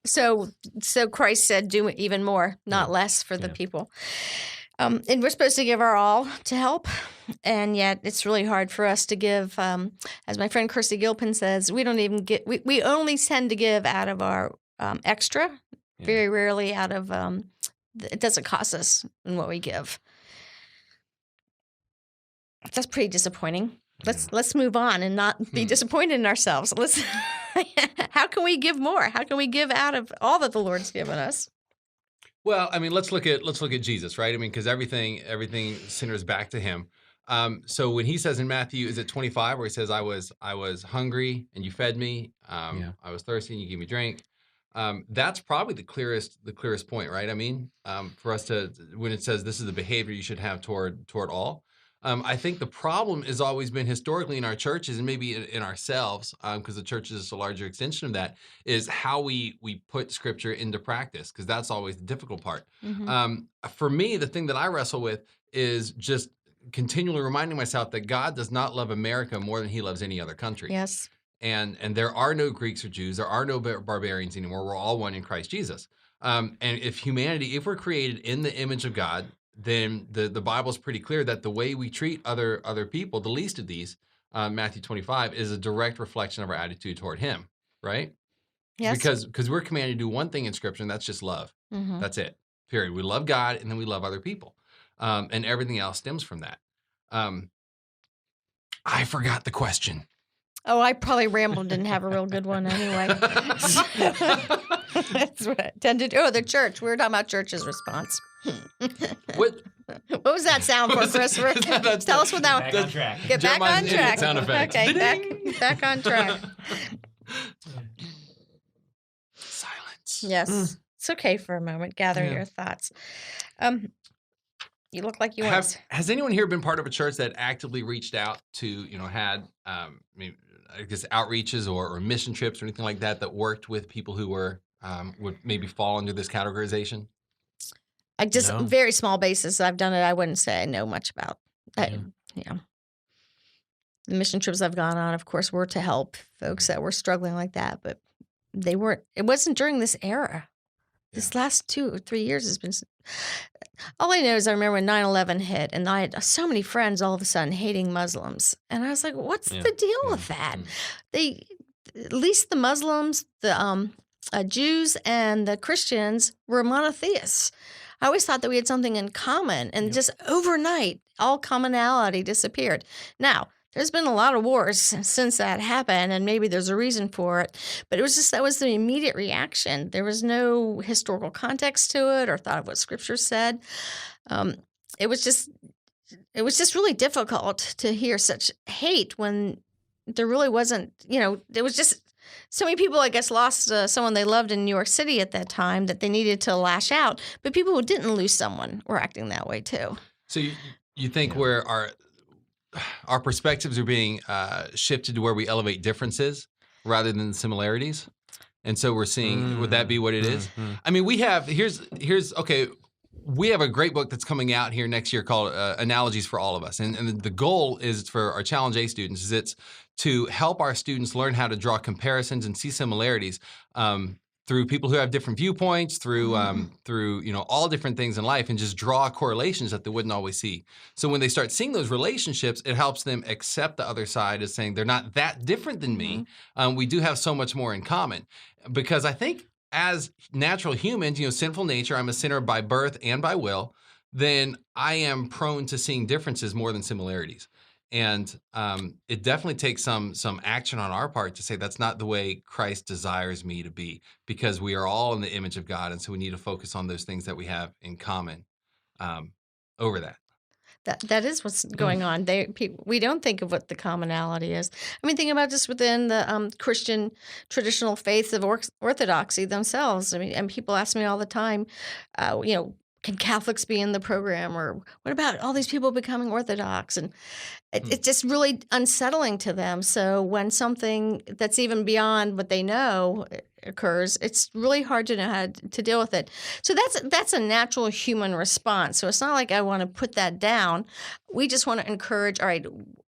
S1: So Christ said, do even more, not less for the people. And we're supposed to give our all to help, and yet it's really hard for us to give. As my friend Kirsty Gilpin says, we don't even get. We only tend to give out of our extra. Very rarely out of. It doesn't cost us in what we give. That's pretty disappointing. Let's move on and not be disappointed in ourselves. How can we give more? How can we give out of all that the Lord's given us?
S2: Well, I mean, let's look at Jesus, right? I mean, because everything centers back to him. So when he says in Matthew, is it 25, where he says, "I was hungry and you fed me. I was thirsty and you gave me drink." That's probably the clearest point, right? I mean, for us to, when it says this is the behavior you should have toward all. I think the problem has always been historically in our churches and maybe in ourselves, because the church is a larger extension of that, is how we put scripture into practice, because that's always the difficult part. For me, the thing that I wrestle with is just continually reminding myself that God does not love America more than he loves any other country.
S1: Yes.
S2: And there are no Greeks or Jews. There are no barbarians anymore. We're all one in Christ Jesus. And if we're created in the image of God, then the Bible's pretty clear that the way we treat other people, the least of these, Matthew 25, is a direct reflection of our attitude toward him, right?
S1: Yes.
S2: Because we're commanded to do one thing in Scripture, and that's just love. That's it, period. We love God, and then we love other people. And everything else stems from that. I forgot the question.
S1: Oh, I probably rambled and didn't have a real good one anyway. That's what I tended. Oh, the church. We were talking about church's response.
S2: What
S1: was that sound for, Christopher? Tell us what that.
S5: Back on track.
S1: Get back on
S2: Jeremiah's
S1: track.
S2: sound effect.
S1: Okay, back on track.
S2: Silence.
S1: Yes, it's okay for a moment. Gather your thoughts. You look like you want.
S2: Has anyone here been part of a church that actively reached out to, had, I guess, outreaches or mission trips or anything like that worked with people who were would maybe fall under this categorization?
S1: I just very small basis. I've done it. I wouldn't say I know much about. The mission trips I've gone on, of course, were to help folks that were struggling like that, but they weren't. It wasn't during this era. This last 2 or 3 years has been. All I know is I remember when 9/11 hit, and I had so many friends all of a sudden hating Muslims, and I was like, "What's the deal with that?" They, at least the Muslims, the Jews, and the Christians were monotheists. I always thought that we had something in common, and just overnight, all commonality disappeared. Now, there's been a lot of wars since that happened, and maybe there's a reason for it. But it was just, that was the immediate reaction. There was no historical context to it or thought of what Scripture said. It was just really difficult to hear such hate when there really wasn't, there was just so many people, I guess, lost someone they loved in New York City at that time that they needed to lash out. But people who didn't lose someone were acting that way too.
S2: So you think where our perspectives are being shifted to where we elevate differences rather than similarities. And so we're seeing, would that be what it is?
S3: Mhm.
S2: I mean, we have, okay, we have a great book that's coming out here next year called Analogies for All of Us. And the goal is for our Challenge A students is it's to help our students learn how to draw comparisons and see similarities through people who have different viewpoints, through all different things in life, and just draw correlations that they wouldn't always see. So when they start seeing those relationships, it helps them accept the other side as saying they're not that different than me. We do have so much more in common. Because I think as natural humans, sinful nature, I'm a sinner by birth and by will, then I am prone to seeing differences more than similarities. And it definitely takes some action on our part to say that's not the way Christ desires me to be, because we are all in the image of God, and so we need to focus on those things that we have in common over that.
S1: That is what's going on. We don't think of what the commonality is. I mean, think about just within the Christian traditional faith of orthodoxy themselves. I mean, and people ask me all the time, can Catholics be in the program, or what about all these people becoming Orthodox? And it's just really unsettling to them. So when something that's even beyond what they know occurs, it's really hard to know how to deal with it. So that's a natural human response. So it's not like I want to put that down. We just want to encourage, all right,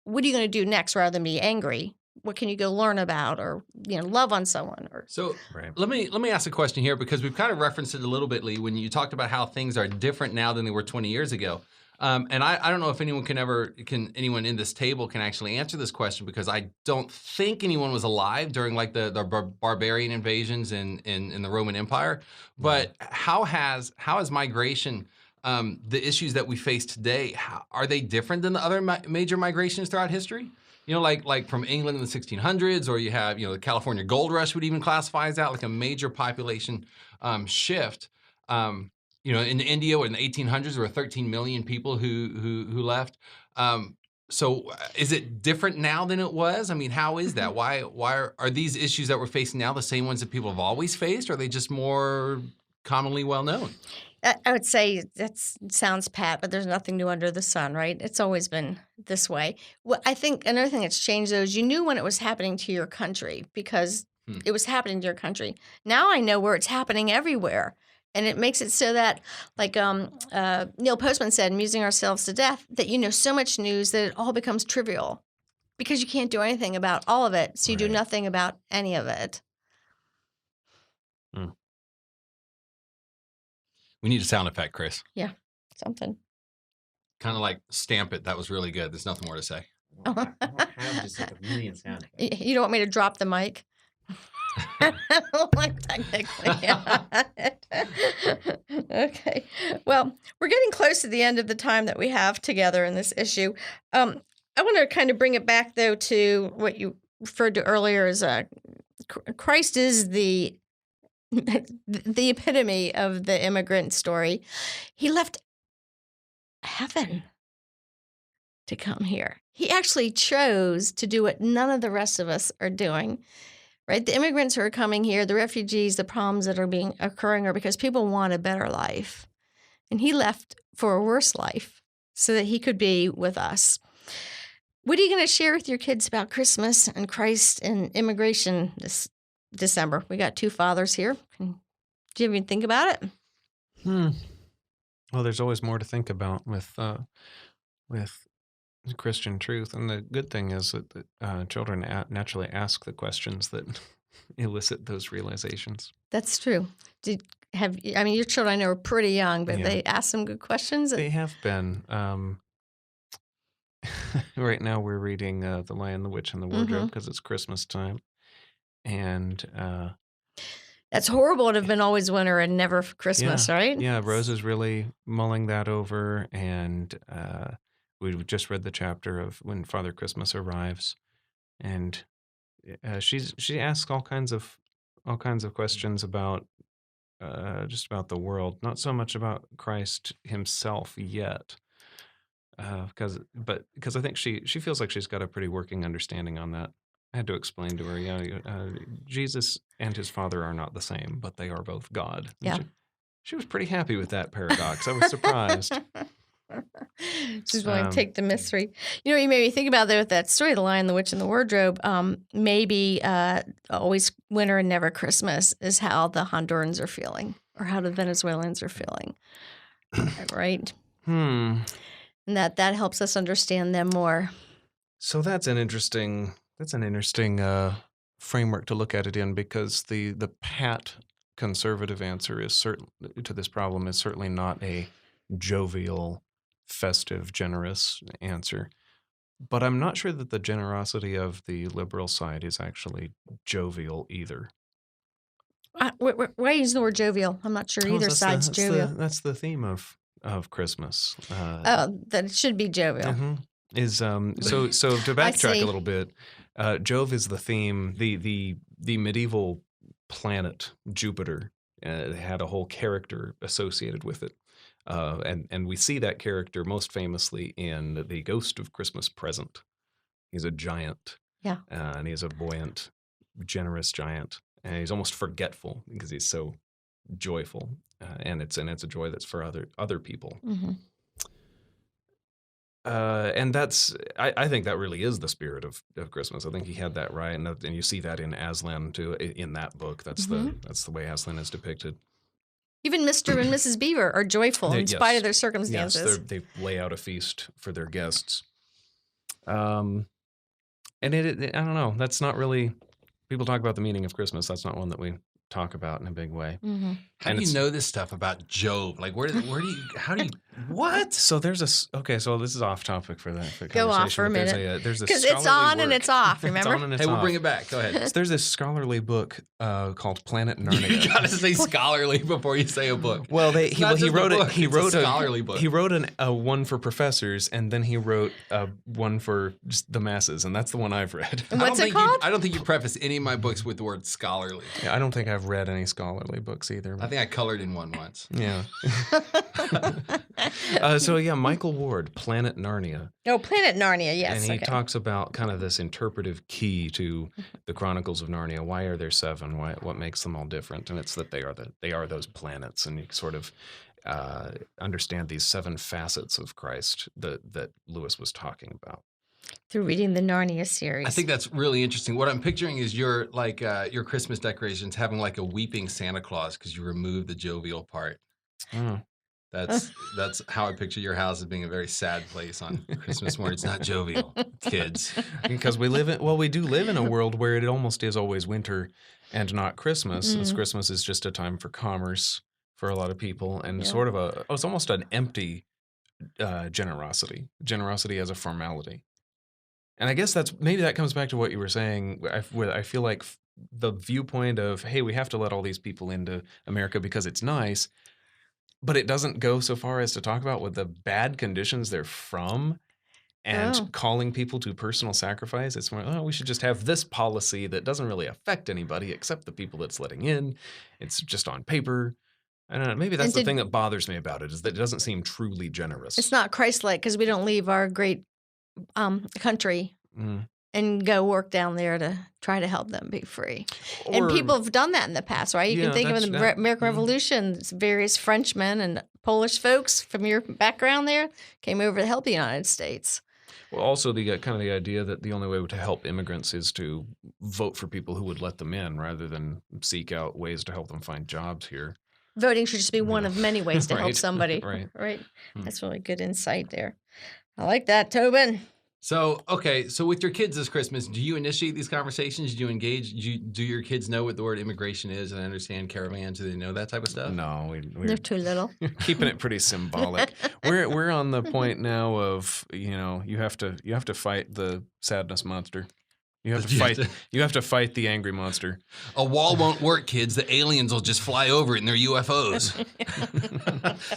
S1: what are you going to do next rather than be angry? What can you go learn about, or love on someone? Or
S2: So let me ask a question here, because we've kind of referenced it a little bit, Leigh, when you talked about how things are different now than they were 20 years ago. And I don't know if anyone in this table can actually answer this question, because I don't think anyone was alive during like the barbarian invasions in the Roman Empire. But how has migration, the issues that we face today, are they different than the other major migrations throughout history? Like from England in the 1600s, or you have, the California Gold Rush would even classify as that, like a major population shift. In India in the 1800s, there were 13 million people who left. So is it different now than it was? I mean, how is that? Why are these issues that we're facing now the same ones that people have always faced? Or are they just more commonly well known?
S1: I would say that sounds pat, but there's nothing new under the sun, right? It's always been this way. Well, I think another thing that's changed, though, is you knew when it was happening to your country, because it was happening to your country. Now I know where it's happening everywhere. And it makes it so that, like Neil Postman said, amusing ourselves to death, that so much news that it all becomes trivial, because you can't do anything about all of it. So you do nothing about any of it.
S2: We need a sound effect, Chris.
S1: Yeah, something.
S2: Kind of like stamp it. That was really good. There's nothing more to say.
S4: I don't have just like a million sound effects.
S1: You don't want me to drop the mic? Like technically. Okay. Well, we're getting close to the end of the time that we have together in this issue. I want to kind of bring it back, though, to what you referred to earlier as Christ is the epitome of the immigrant story. He left heaven to come here. He actually chose to do what none of the rest of us are doing. Right? The immigrants who are coming here, the refugees, the problems that are occurring are because people want a better life. And he left for a worse life so that he could be with us. What are you going to share with your kids about Christmas and Christ and immigration this December? We got two fathers here. Do you even think about it?
S3: Well, there's always more to think about with Christian truth, and the good thing is that children naturally ask the questions that elicit those realizations.
S1: That's true. Your children I know are pretty young, but they ask some good questions.
S3: They have been. Right now, we're reading *The Lion, the Witch, and the Wardrobe* because it's Christmas time, and
S1: that's horrible to have been always winter and never Christmas, right?
S3: Yeah, Rose is really mulling that over, and we just read the chapter of when Father Christmas arrives, and she asks all kinds of questions about just about the world, not so much about Christ himself yet, because I think she feels like she's got a pretty working understanding on that. I had to explain to her, Jesus and his Father are not the same, but they are both God.
S1: Yeah.
S3: She was pretty happy with that paradox. I was surprised.
S1: She's willing to take the mystery. You know, you made me think about that with that story, The Lion, the Witch, and the Wardrobe. Maybe always winter and never Christmas is how the Hondurans are feeling, or how the Venezuelans are feeling, right? And that helps us understand them more.
S3: So that's an interesting framework to look at it in, because the pat conservative answer is to this problem is certainly not a jovial, festive, generous answer. But I'm not sure that the generosity of the liberal side is actually jovial either.
S1: Why use the word jovial? I'm not sure either side's jovial.
S3: That's the theme of Christmas.
S1: That it should be jovial.
S3: Is so to backtrack a little bit, Jove is the theme. The medieval planet Jupiter had a whole character associated with it, and we see that character most famously in the Ghost of Christmas Present. He's a giant, and he's a buoyant, generous giant, and he's almost forgetful because he's so joyful, and it's a joy that's for other people. And that's, I think that really is the spirit of Christmas. I think he had that right, and you see that in Aslan too. In that book, that's the way Aslan is depicted.
S1: Even Mr. and Mrs. Beaver are joyful in spite of their circumstances.
S3: Yes, they lay out a feast for their guests. And I don't know. That's not really. People talk about the meaning of Christmas. That's not one that we talk about in a big way.
S2: How do you know this stuff about Job? Like, how do you, what?
S3: So there's so this is off topic for that. For
S1: Go off for a minute.
S3: There's a
S1: because it's on and it's off, remember?
S3: It's on and it's
S2: Hey, we'll
S3: off.
S2: bring it back. Go ahead.
S3: So there's this scholarly book called Planet Narnia.
S2: You gotta say scholarly before you say a book.
S3: Well, he wrote
S2: a scholarly book.
S3: He wrote a one for professors, and then he wrote one for just the masses, and that's the one I've read.
S1: And what's it called?
S2: I don't think you preface any of my books with the word scholarly.
S3: Yeah, I don't think I've read any scholarly books either.
S2: I think I colored in one once.
S3: Yeah. Michael Ward, Planet Narnia.
S1: Oh, Planet Narnia, yes.
S3: And he talks about kind of this interpretive key to the Chronicles of Narnia. Why are there 7? What makes them all different? And it's that they are those planets, and you sort of understand these 7 facets of Christ that Lewis was talking about.
S1: Through reading the Narnia series.
S2: I think that's really interesting. What I'm picturing is your Christmas decorations having like a weeping Santa Claus because you remove the jovial part. That's how I picture your house as being a very sad place on Christmas morning. It's not jovial, kids.
S3: Because we do live in a world where it almost is always winter and not Christmas. Since Christmas is just a time for commerce for a lot of people, and it's almost an empty generosity as a formality. And I guess maybe that comes back to what you were saying. I feel like the viewpoint of, hey, we have to let all these people into America because it's nice, but it doesn't go so far as to talk about what the bad conditions they're from and calling people to personal sacrifice. It's more, we should just have this policy that doesn't really affect anybody except the people that's letting in. It's just on paper. I don't know. Maybe that's the thing that bothers me about it, is that it doesn't seem truly generous.
S1: It's not Christ-like because we don't leave our great country and go work down there to try to help them be free. And people have done that in the past, right? You can think of in the American Revolution, various Frenchmen and Polish folks from your background there came over to help the United States.
S3: Well, also the idea that the only way to help immigrants is to vote for people who would let them in rather than seek out ways to help them find jobs here.
S1: Voting should just be one of many ways to help somebody.
S3: Right.
S1: That's really good insight there. I like that, Tobin.
S2: So with your kids this Christmas, do you initiate these conversations? Do you engage? Do your kids know what the word immigration is and understand caravans? Do they know that type of stuff?
S3: No,
S1: they're too little.
S3: Keeping it pretty symbolic. We're on the point now of, you have to fight the sadness monster. You have to fight the angry monster.
S2: A wall won't work, kids. The aliens will just fly over it in their UFOs.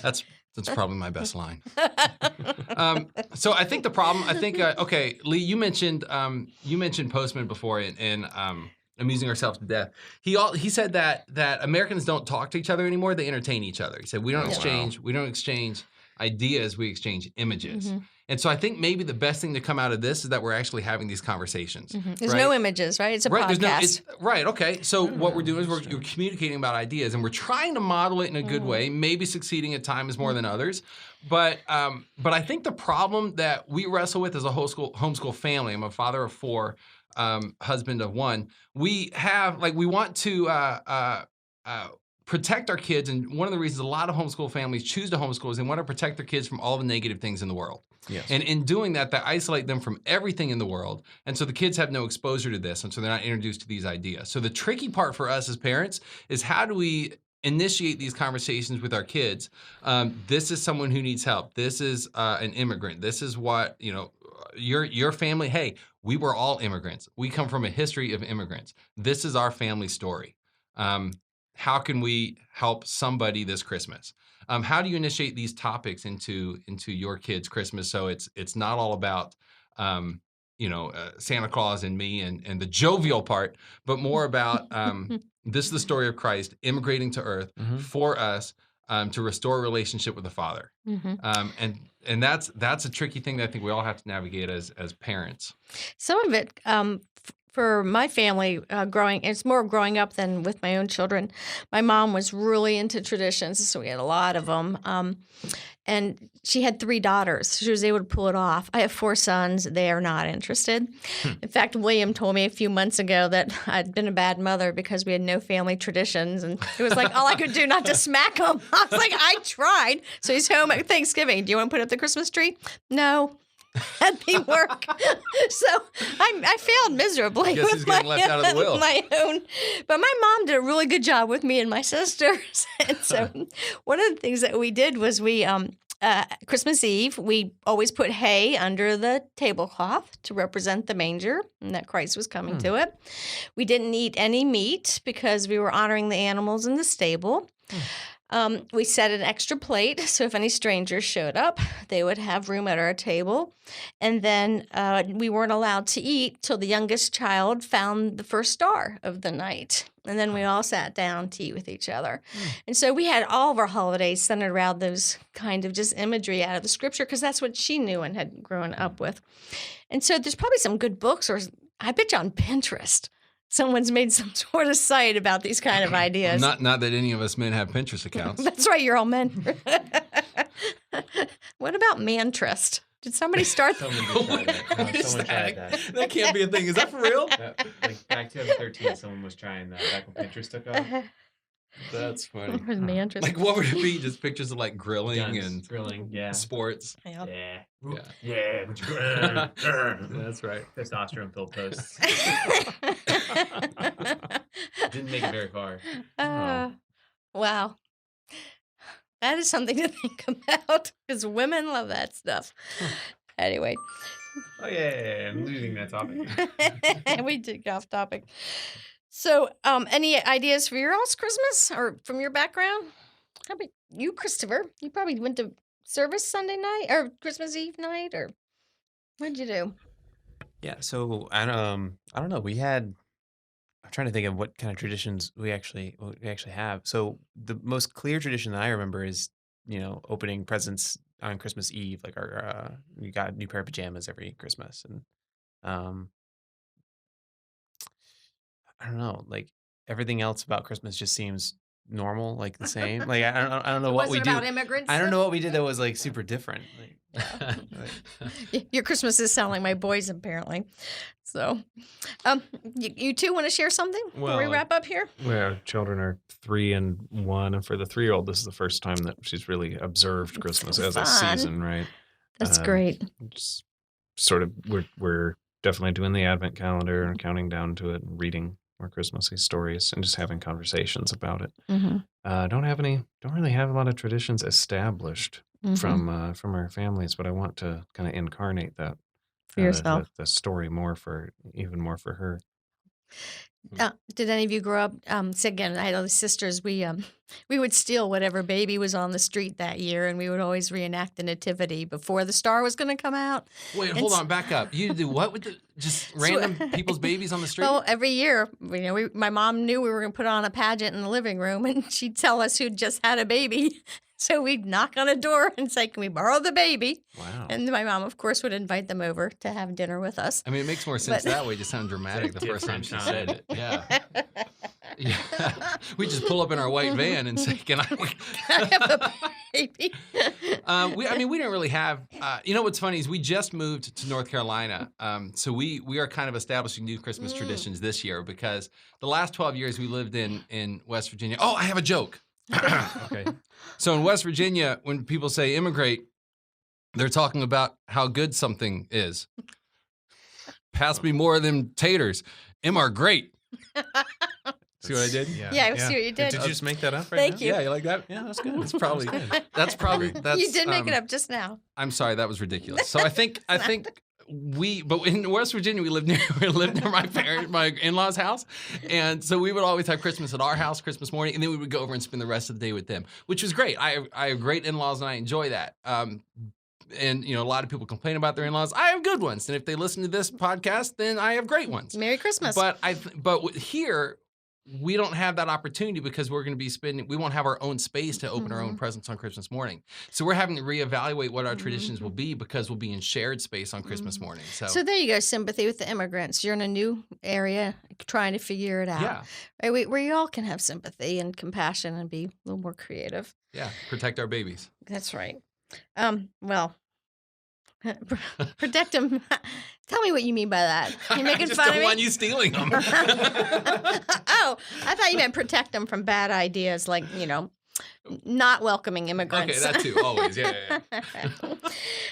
S2: That's probably my best line. So I think the problem. Leigh, you mentioned Postman before, and amusing ourselves to death. He said that Americans don't talk to each other anymore; they entertain each other. He said we don't exchange ideas; we exchange images. And so I think maybe the best thing to come out of this is that we're actually having these conversations.
S1: There's
S2: right?
S1: no images, right? It's a podcast.
S2: Right. Okay. So what we're doing is we're communicating about ideas, and we're trying to model it in a good way. Maybe succeeding at times more than others, but I think the problem that we wrestle with as a homeschool family. I'm a father of 4, husband of 1. We want to protect our kids, and one of the reasons a lot of homeschool families choose to homeschool is they want to protect their kids from all the negative things in the world.
S4: Yes.
S2: And in doing that, they isolate them from everything in the world. And so the kids have no exposure to this, and so they're not introduced to these ideas. So the tricky part for us as parents is how do we initiate these conversations with our kids? This is someone who needs help. This is an immigrant. This is what, your family, hey, we were all immigrants. We come from a history of immigrants. This is our family story. How can we help somebody this Christmas? How do you initiate these topics into your kids' Christmas so it's not all about Santa Claus and me and the jovial part, but more about this is the story of Christ immigrating to Earth for us to restore a relationship with the Father. And that's a tricky thing that I think we all have to navigate as parents.
S1: Some of it, for my family, it's more growing up than with my own children. My mom was really into traditions, so we had a lot of them. And she had 3 daughters. She was able to pull it off. I have 4 sons. They are not interested. In fact, William told me a few months ago that I'd been a bad mother because we had no family traditions. And it was like all I could do not to smack him. I was like, I tried. So he's home at Thanksgiving. Do you want to put up the Christmas tree? No. Had me work. So I failed miserably
S2: Guess he's getting left out of the will.
S1: my own. But my mom did a really good job with me and my sisters. And so one of the things that we did was we Christmas Eve, we always put hay under the tablecloth to represent the manger and that Christ was coming to it. We didn't eat any meat because we were honoring the animals in the stable. We set an extra plate, so if any strangers showed up, they would have room at our table. And then we weren't allowed to eat till the youngest child found the first star of the night. And then we all sat down to eat with each other. And so we had all of our holidays centered around those kind of just imagery out of the scripture, because that's what she knew and had grown up with. And so there's probably some good books, or I bet you on Pinterest someone's made some sort of site about these kind of ideas.
S2: Not that any of us men have Pinterest accounts.
S1: That's right, you're all men. What about Mantrust? Did somebody start
S4: Someone did try that. No, someone tried that.
S2: That can't be a thing. Is that for real?
S4: Like back 2013, someone was trying that back when Pinterest took off.
S2: That's funny.
S1: What was Mantrust?
S2: Like, what would it be? Just pictures of like grilling
S4: Guns,
S2: and
S4: grilling, yeah.
S2: sports.
S1: Yeah.
S4: Yeah.
S2: That's right.
S4: Testosterone-filled posts. Didn't make it very far.
S1: Wow. That is something to think about, because women love that stuff. Anyway.
S4: Oh, yeah. I'm losing that topic.
S1: We did get off topic. So, any ideas for your all's Christmas or from your background? How about you, Christopher? You probably went to service Sunday night or Christmas Eve night, or what did you do?
S4: Yeah, so I don't know. I'm trying to think of what kind of traditions we actually have. So the most clear tradition that I remember is, opening presents on Christmas Eve. Like we got a new pair of pajamas every Christmas, and I don't know, like everything else about Christmas just seems normal, like the same. Like I don't know what we do.
S1: About immigrants?
S4: I don't know what we did that was like super different.
S1: Your Christmases sound like my boys, apparently. So, you two want to share something before we wrap up here?
S3: Well, children are 3 and 1, and for the 3-year-old, this is the first time that she's really observed Christmas as a season, right?
S1: That's great.
S3: Just sort of, we're definitely doing the Advent calendar and counting down to it, and reading more Christmassy stories, and just having conversations about it. Don't really have a lot of traditions established from our families, but I want to kind of incarnate that
S1: for yourself,
S3: the story even more for her.
S1: Did any of you grow up? So again, I had all the sisters. We would steal whatever baby was on the street that year, and we would always reenact the nativity before the star was going to come out.
S2: Wait, hold on, back up. You do what with just random people's babies on the street?
S1: Well, every year, my mom knew we were going to put on a pageant in the living room, and she'd tell us who'd just had a baby. So we'd knock on a door and say, "Can we borrow the baby?"
S3: Wow.
S1: And my mom, of course, would invite them over to have dinner with us.
S2: I mean, it makes more sense
S1: But-
S2: that way. It just sounded dramatic the first time she said it. Yeah. Yeah. We just pull up in our white van and say, "Can I?"
S1: I have a baby.
S2: We didn't really have. What's funny is we just moved to North Carolina, so we are kind of establishing new Christmas traditions this year because the last 12 years we lived in West Virginia. Oh, I have a joke.
S3: Okay.
S2: So in West Virginia, when people say immigrate, they're talking about how good something is. Pass me more of them taters. Are great. See what I did?
S1: Yeah, I see what you did.
S3: Did you just make that up right
S1: Thank
S3: now?
S1: you.
S2: Yeah, you like that?
S3: Yeah, that's good.
S2: That's probably that's.
S1: You did make it up just now.
S2: I'm sorry, that was ridiculous. So I think but in West Virginia we lived near my in-laws' house, and so we would always have Christmas at our house Christmas morning, and then we would go over and spend the rest of the day with them, which was great. I have great in-laws and I enjoy that. And a lot of people complain about their in-laws. I have good ones, and if they listen to this podcast, then I have great ones.
S1: Merry Christmas.
S2: But here we don't have that opportunity because we're going to be we won't have our own space to open our own presents on Christmas morning. So we're having to reevaluate what our traditions will be because we'll be in shared space on Christmas morning.
S1: So there you go, sympathy with the immigrants. You're in a new area trying to figure it out.
S2: Yeah.
S1: Right, where you all can have sympathy and compassion and be a little more creative.
S2: Yeah, protect our babies.
S1: That's right. Well, protect them. Tell me what you mean by that. You're making
S2: I just
S1: fun
S2: don't
S1: of me?
S2: want you stealing them.
S1: Oh, I thought you meant protect them from bad ideas like, not welcoming immigrants.
S2: Okay, that too, always. Yeah.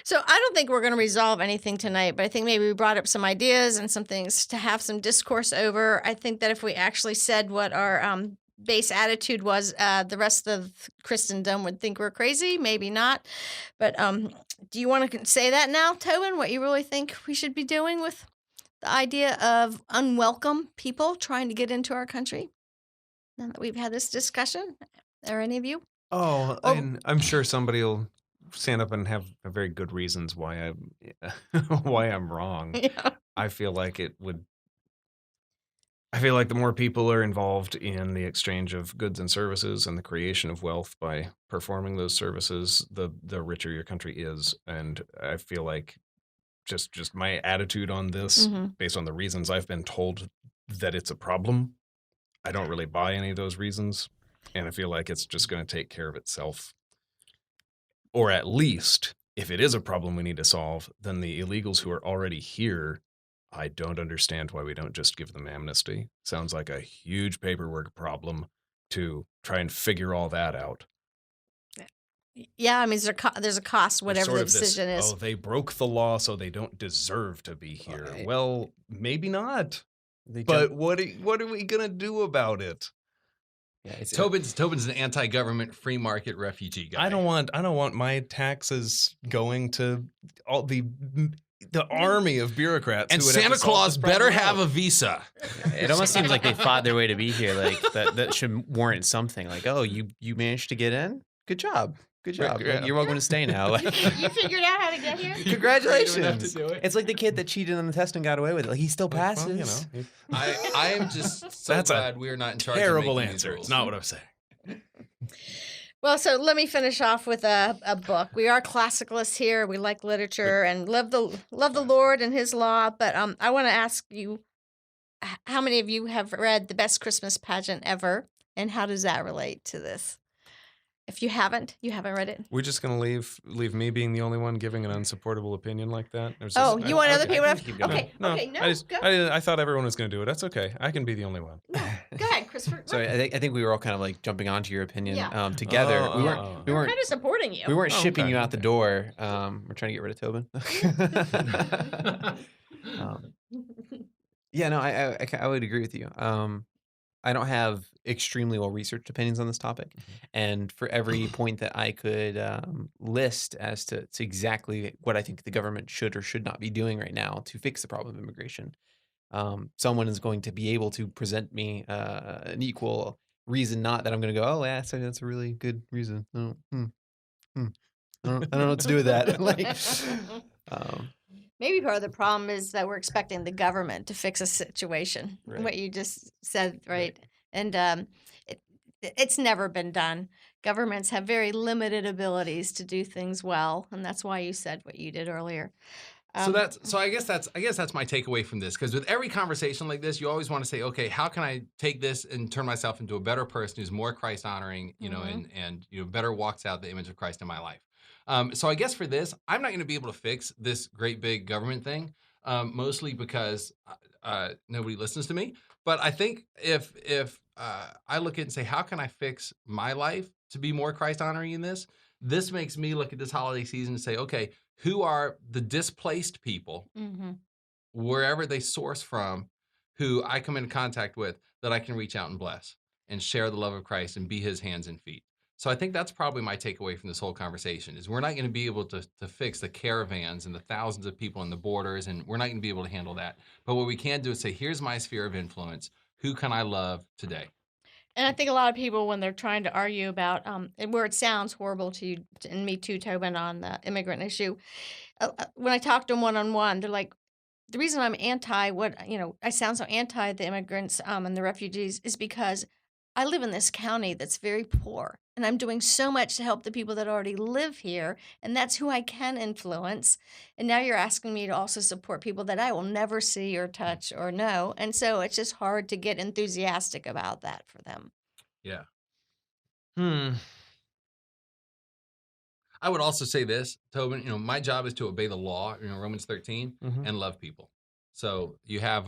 S1: So I don't think we're going to resolve anything tonight, but I think maybe we brought up some ideas and some things to have some discourse over. I think that if we actually said what our base attitude was, the rest of Christendom would think we're crazy. Maybe not. But do you want to say that now, Tobin, what you really think we should be doing with the idea of unwelcome people trying to get into our country? Now that we've had this discussion, are any of you?
S3: Oh, I'm sure somebody will stand up and have very good reasons why I'm wrong.
S1: Yeah.
S3: I feel like the more people are involved in the exchange of goods and services and the creation of wealth by performing those services, the richer your country is. And I feel like just my attitude on this, based on the reasons I've been told that it's a problem, I don't really buy any of those reasons. And I feel like it's just going to take care of itself. Or at least, if it is a problem we need to solve, then the illegals who are already here, I don't understand why we don't just give them amnesty. Sounds like a huge paperwork problem to try and figure all that out.
S1: Yeah, I mean, there's a cost, whatever
S3: Sort
S1: the
S3: of this,
S1: decision is.
S3: Oh, they broke the law, so they don't deserve to be here. Well, maybe not. But what are we gonna do about it?
S4: Yeah,
S2: Tobin's an anti-government free market refugee guy.
S3: I don't want my taxes going to all the army of bureaucrats.
S2: And
S3: who would have
S2: Santa
S3: to solve
S2: Claus
S3: this problem
S2: better have
S3: out.
S2: a visa.
S4: It almost seems like they fought their way to be here. Like that should warrant something. Like, oh, you managed to get in? Good job. Good job.
S3: Right, yeah.
S4: You're welcome to stay now. Like,
S1: You figured out how to get here?
S4: congratulations.
S2: do it.
S4: It's like the kid that cheated on the test and got away with it. Like, he still passes.
S3: Well,
S2: I am just so
S3: That's a
S2: glad we're not in charge.
S3: terrible
S2: of making these
S3: answer.
S2: rules.
S3: It's not what I'm saying.
S1: Well, so let me finish off with a book. We are classicalists here. We like literature and love the Lord and His law. But I want to ask you, how many of you have read The Best Christmas Pageant Ever, and how does that relate to this? If you haven't read it.
S3: We're just gonna leave me being the only one giving an unsupportable opinion like that. Or is this-
S1: Oh, you want other people to have?
S4: keep going.
S1: Okay,
S3: No,
S1: okay, no, go.
S3: I thought everyone was gonna do it. That's okay. I can be the only one.
S1: No, go ahead, Christopher.
S4: So I think we were all kind of like jumping onto your opinion
S1: Yeah.
S4: together.
S3: Oh,
S4: we
S1: We're
S4: weren't
S1: kind of supporting you.
S4: we weren't
S3: Oh,
S4: shipping
S3: okay,
S4: you out the
S3: okay.
S4: door. We're trying to get rid of Tobin. Yeah, no, I would agree with you. I don't have extremely well researched opinions on this topic, and for every point that I could list as to exactly what I think the government should or should not be doing right now to fix the problem of immigration, someone is going to be able to present me an equal reason, not that I'm going to go, oh, yeah, that's a really good reason. I don't know what to do with that. Like,
S1: Maybe part of the problem is that we're expecting the government to fix a situation.
S4: Right.
S1: What you just said, right? And it's never been done. governments have very limited abilities to do things well, and that's why you said what you did earlier.
S2: So I guess that's my takeaway from this, because with every conversation like this, you always want to say, okay, how can I take this and turn myself into a better person who's more Christ honoring, and better walks out the image of Christ in my life. So I guess for this, I'm not going to be able to fix this great big government thing, mostly because nobody listens to me. But I think if I look at it and say, how can I fix my life to be more Christ honoring in this? This makes me look at this holiday season and say, okay, who are the displaced people, wherever they source from, who I come into contact with, that I can reach out and bless and share the love of Christ and be his hands and feet. So I think that's probably my takeaway from this whole conversation is we're not going to be able to fix the caravans and the thousands of people on the borders, and we're not going to be able to handle that. But what we can do is say, here's my sphere of influence. Who can I love today?
S1: And I think a lot of people, when they're trying to argue about, where it sounds horrible to you, and me too, Tobin, on the immigrant issue, when I talk to them one-on-one, they're like, the reason I'm I sound so anti the immigrants and the refugees is because I live in this county that's very poor, and I'm doing so much to help the people that already live here, and that's who I can influence. And now you're asking me to also support people that I will never see or touch or know, and so it's just hard to get enthusiastic about that for them.
S2: Yeah.
S3: Hmm.
S2: I would also say this, Tobin, my job is to obey the law, Romans 13, and love people. So you have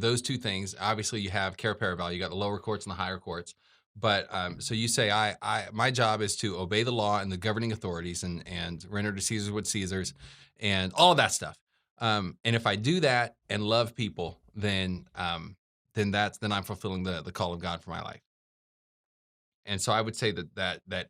S2: those two things. Obviously, you have care paravel. You got the lower courts and the higher courts. But so you say, my job is to obey the law and the governing authorities and render to Caesar what Caesar's and all of that stuff. And if I do that and love people, then I'm fulfilling the call of God for my life. And so I would say that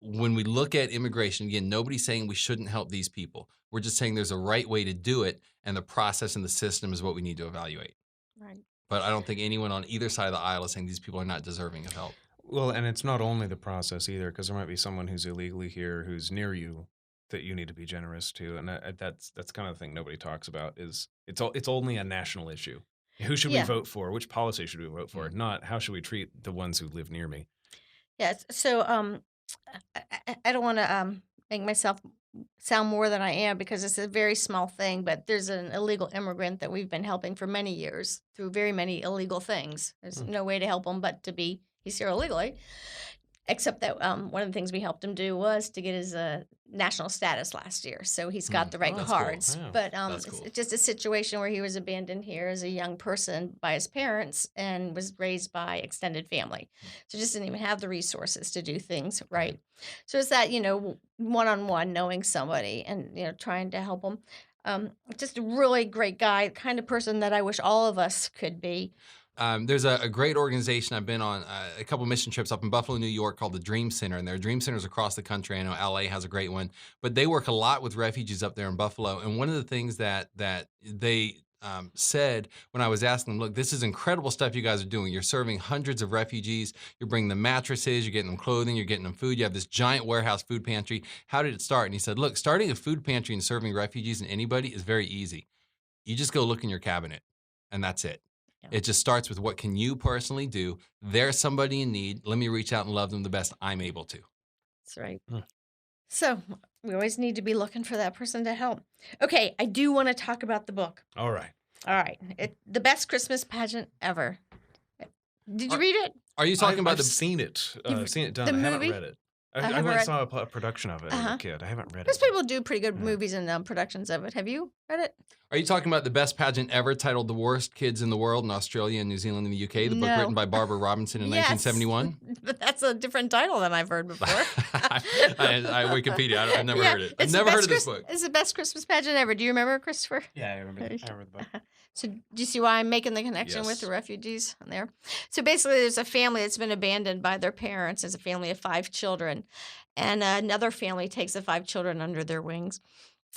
S2: when we look at immigration, again, nobody's saying we shouldn't help these people. We're just saying there's a right way to do it, and the process and the system is what we need to evaluate.
S1: Right.
S2: But I don't think anyone on either side of the aisle is saying these people are not deserving of help.
S3: Well, and it's not only the process either, because there might be someone who's illegally here who's near you that you need to be generous to, and that's kind of the thing nobody talks about. Is it's only a national issue. Who should we vote for? Which policy should we vote for? Not how should we treat the ones who live near me.
S1: Yes. So I don't want to make myself sound more than I am because it's a very small thing, but there's an illegal immigrant that we've been helping for many years through very many illegal things. There's no way to help him but he's here illegally. Except that one of the things we helped him do was to get his national status last year. So he's got the right
S2: that's cool.
S1: cards.
S3: Yeah,
S1: but
S2: that's cool.
S1: it's just a situation where he was abandoned here as a young person by his parents and was raised by extended family. So just didn't even have the resources to do things right. So it's that, one-on-one, knowing somebody and, trying to help him. Just a really great guy, the kind of person that I wish all of us could be.
S2: There's a great organization I've been on a couple mission trips up in Buffalo, New York called the Dream Center, and there are Dream Centers across the country. I know LA has a great one, but they work a lot with refugees up there in Buffalo. And one of the things that they said when I was asking them, look, this is incredible stuff you guys are doing. You're serving hundreds of refugees. You're bringing them mattresses. You're getting them clothing. You're getting them food. You have this giant warehouse food pantry. How did it start? And he said, look, starting a food pantry and serving refugees and anybody is very easy. You just go look in your cabinet, and that's it. It just starts with what can you personally do? There's somebody in need. Let me reach out and love them the best I'm able to.
S1: That's right. So we always need to be looking for that person to help. Okay, I do want to talk about the book.
S3: All right.
S1: The best Christmas pageant ever. Did you read it?
S2: Are you talking about
S3: I've seen it done.
S1: the
S3: I haven't
S1: movie?
S3: read it.
S1: I
S3: I
S1: haven't
S3: went and
S1: read-
S3: saw a production of it as a kid. I haven't read
S1: Most
S3: it.
S1: people do pretty good
S3: Yeah.
S1: movies and productions of it. Have you read it?
S2: Are you talking about the best pageant ever titled The Worst Kids in the World in Australia and New Zealand and the UK, the book
S1: No.
S2: written by Barbara Robinson in
S1: Yes.
S2: 1971?
S1: But that's a different title than I've heard before.
S2: I Wikipedia. I've never heard it. I've
S1: It's the
S2: never heard
S1: best
S2: of this book.
S1: It's the best Christmas pageant ever. Do you remember, Christopher?
S3: Yeah, I remember the book.
S1: So do you see why I'm making the connection with
S2: Yes.
S1: the refugees on there? So basically, there's a family that's been abandoned by their parents. It's a family of 5 children. And another family takes the 5 children under their wings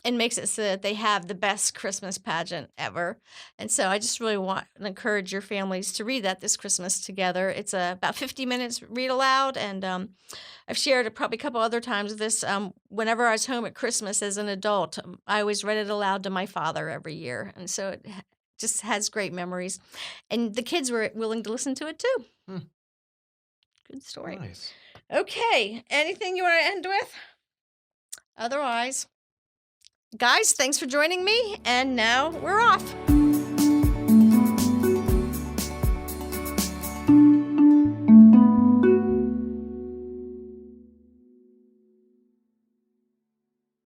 S1: and makes it so that they have the best Christmas pageant ever. And so I just really want to encourage your families to read that this Christmas together. It's about 50 minutes read aloud. And I've shared it probably a couple other times this. Whenever I was home at Christmas as an adult, I always read it aloud to my father every year. And so it just has great memories. And the kids were willing to listen to it too. Good story.
S4: Nice.
S1: Okay. Anything you want to end with? Otherwise, guys, thanks for joining me. And now we're off.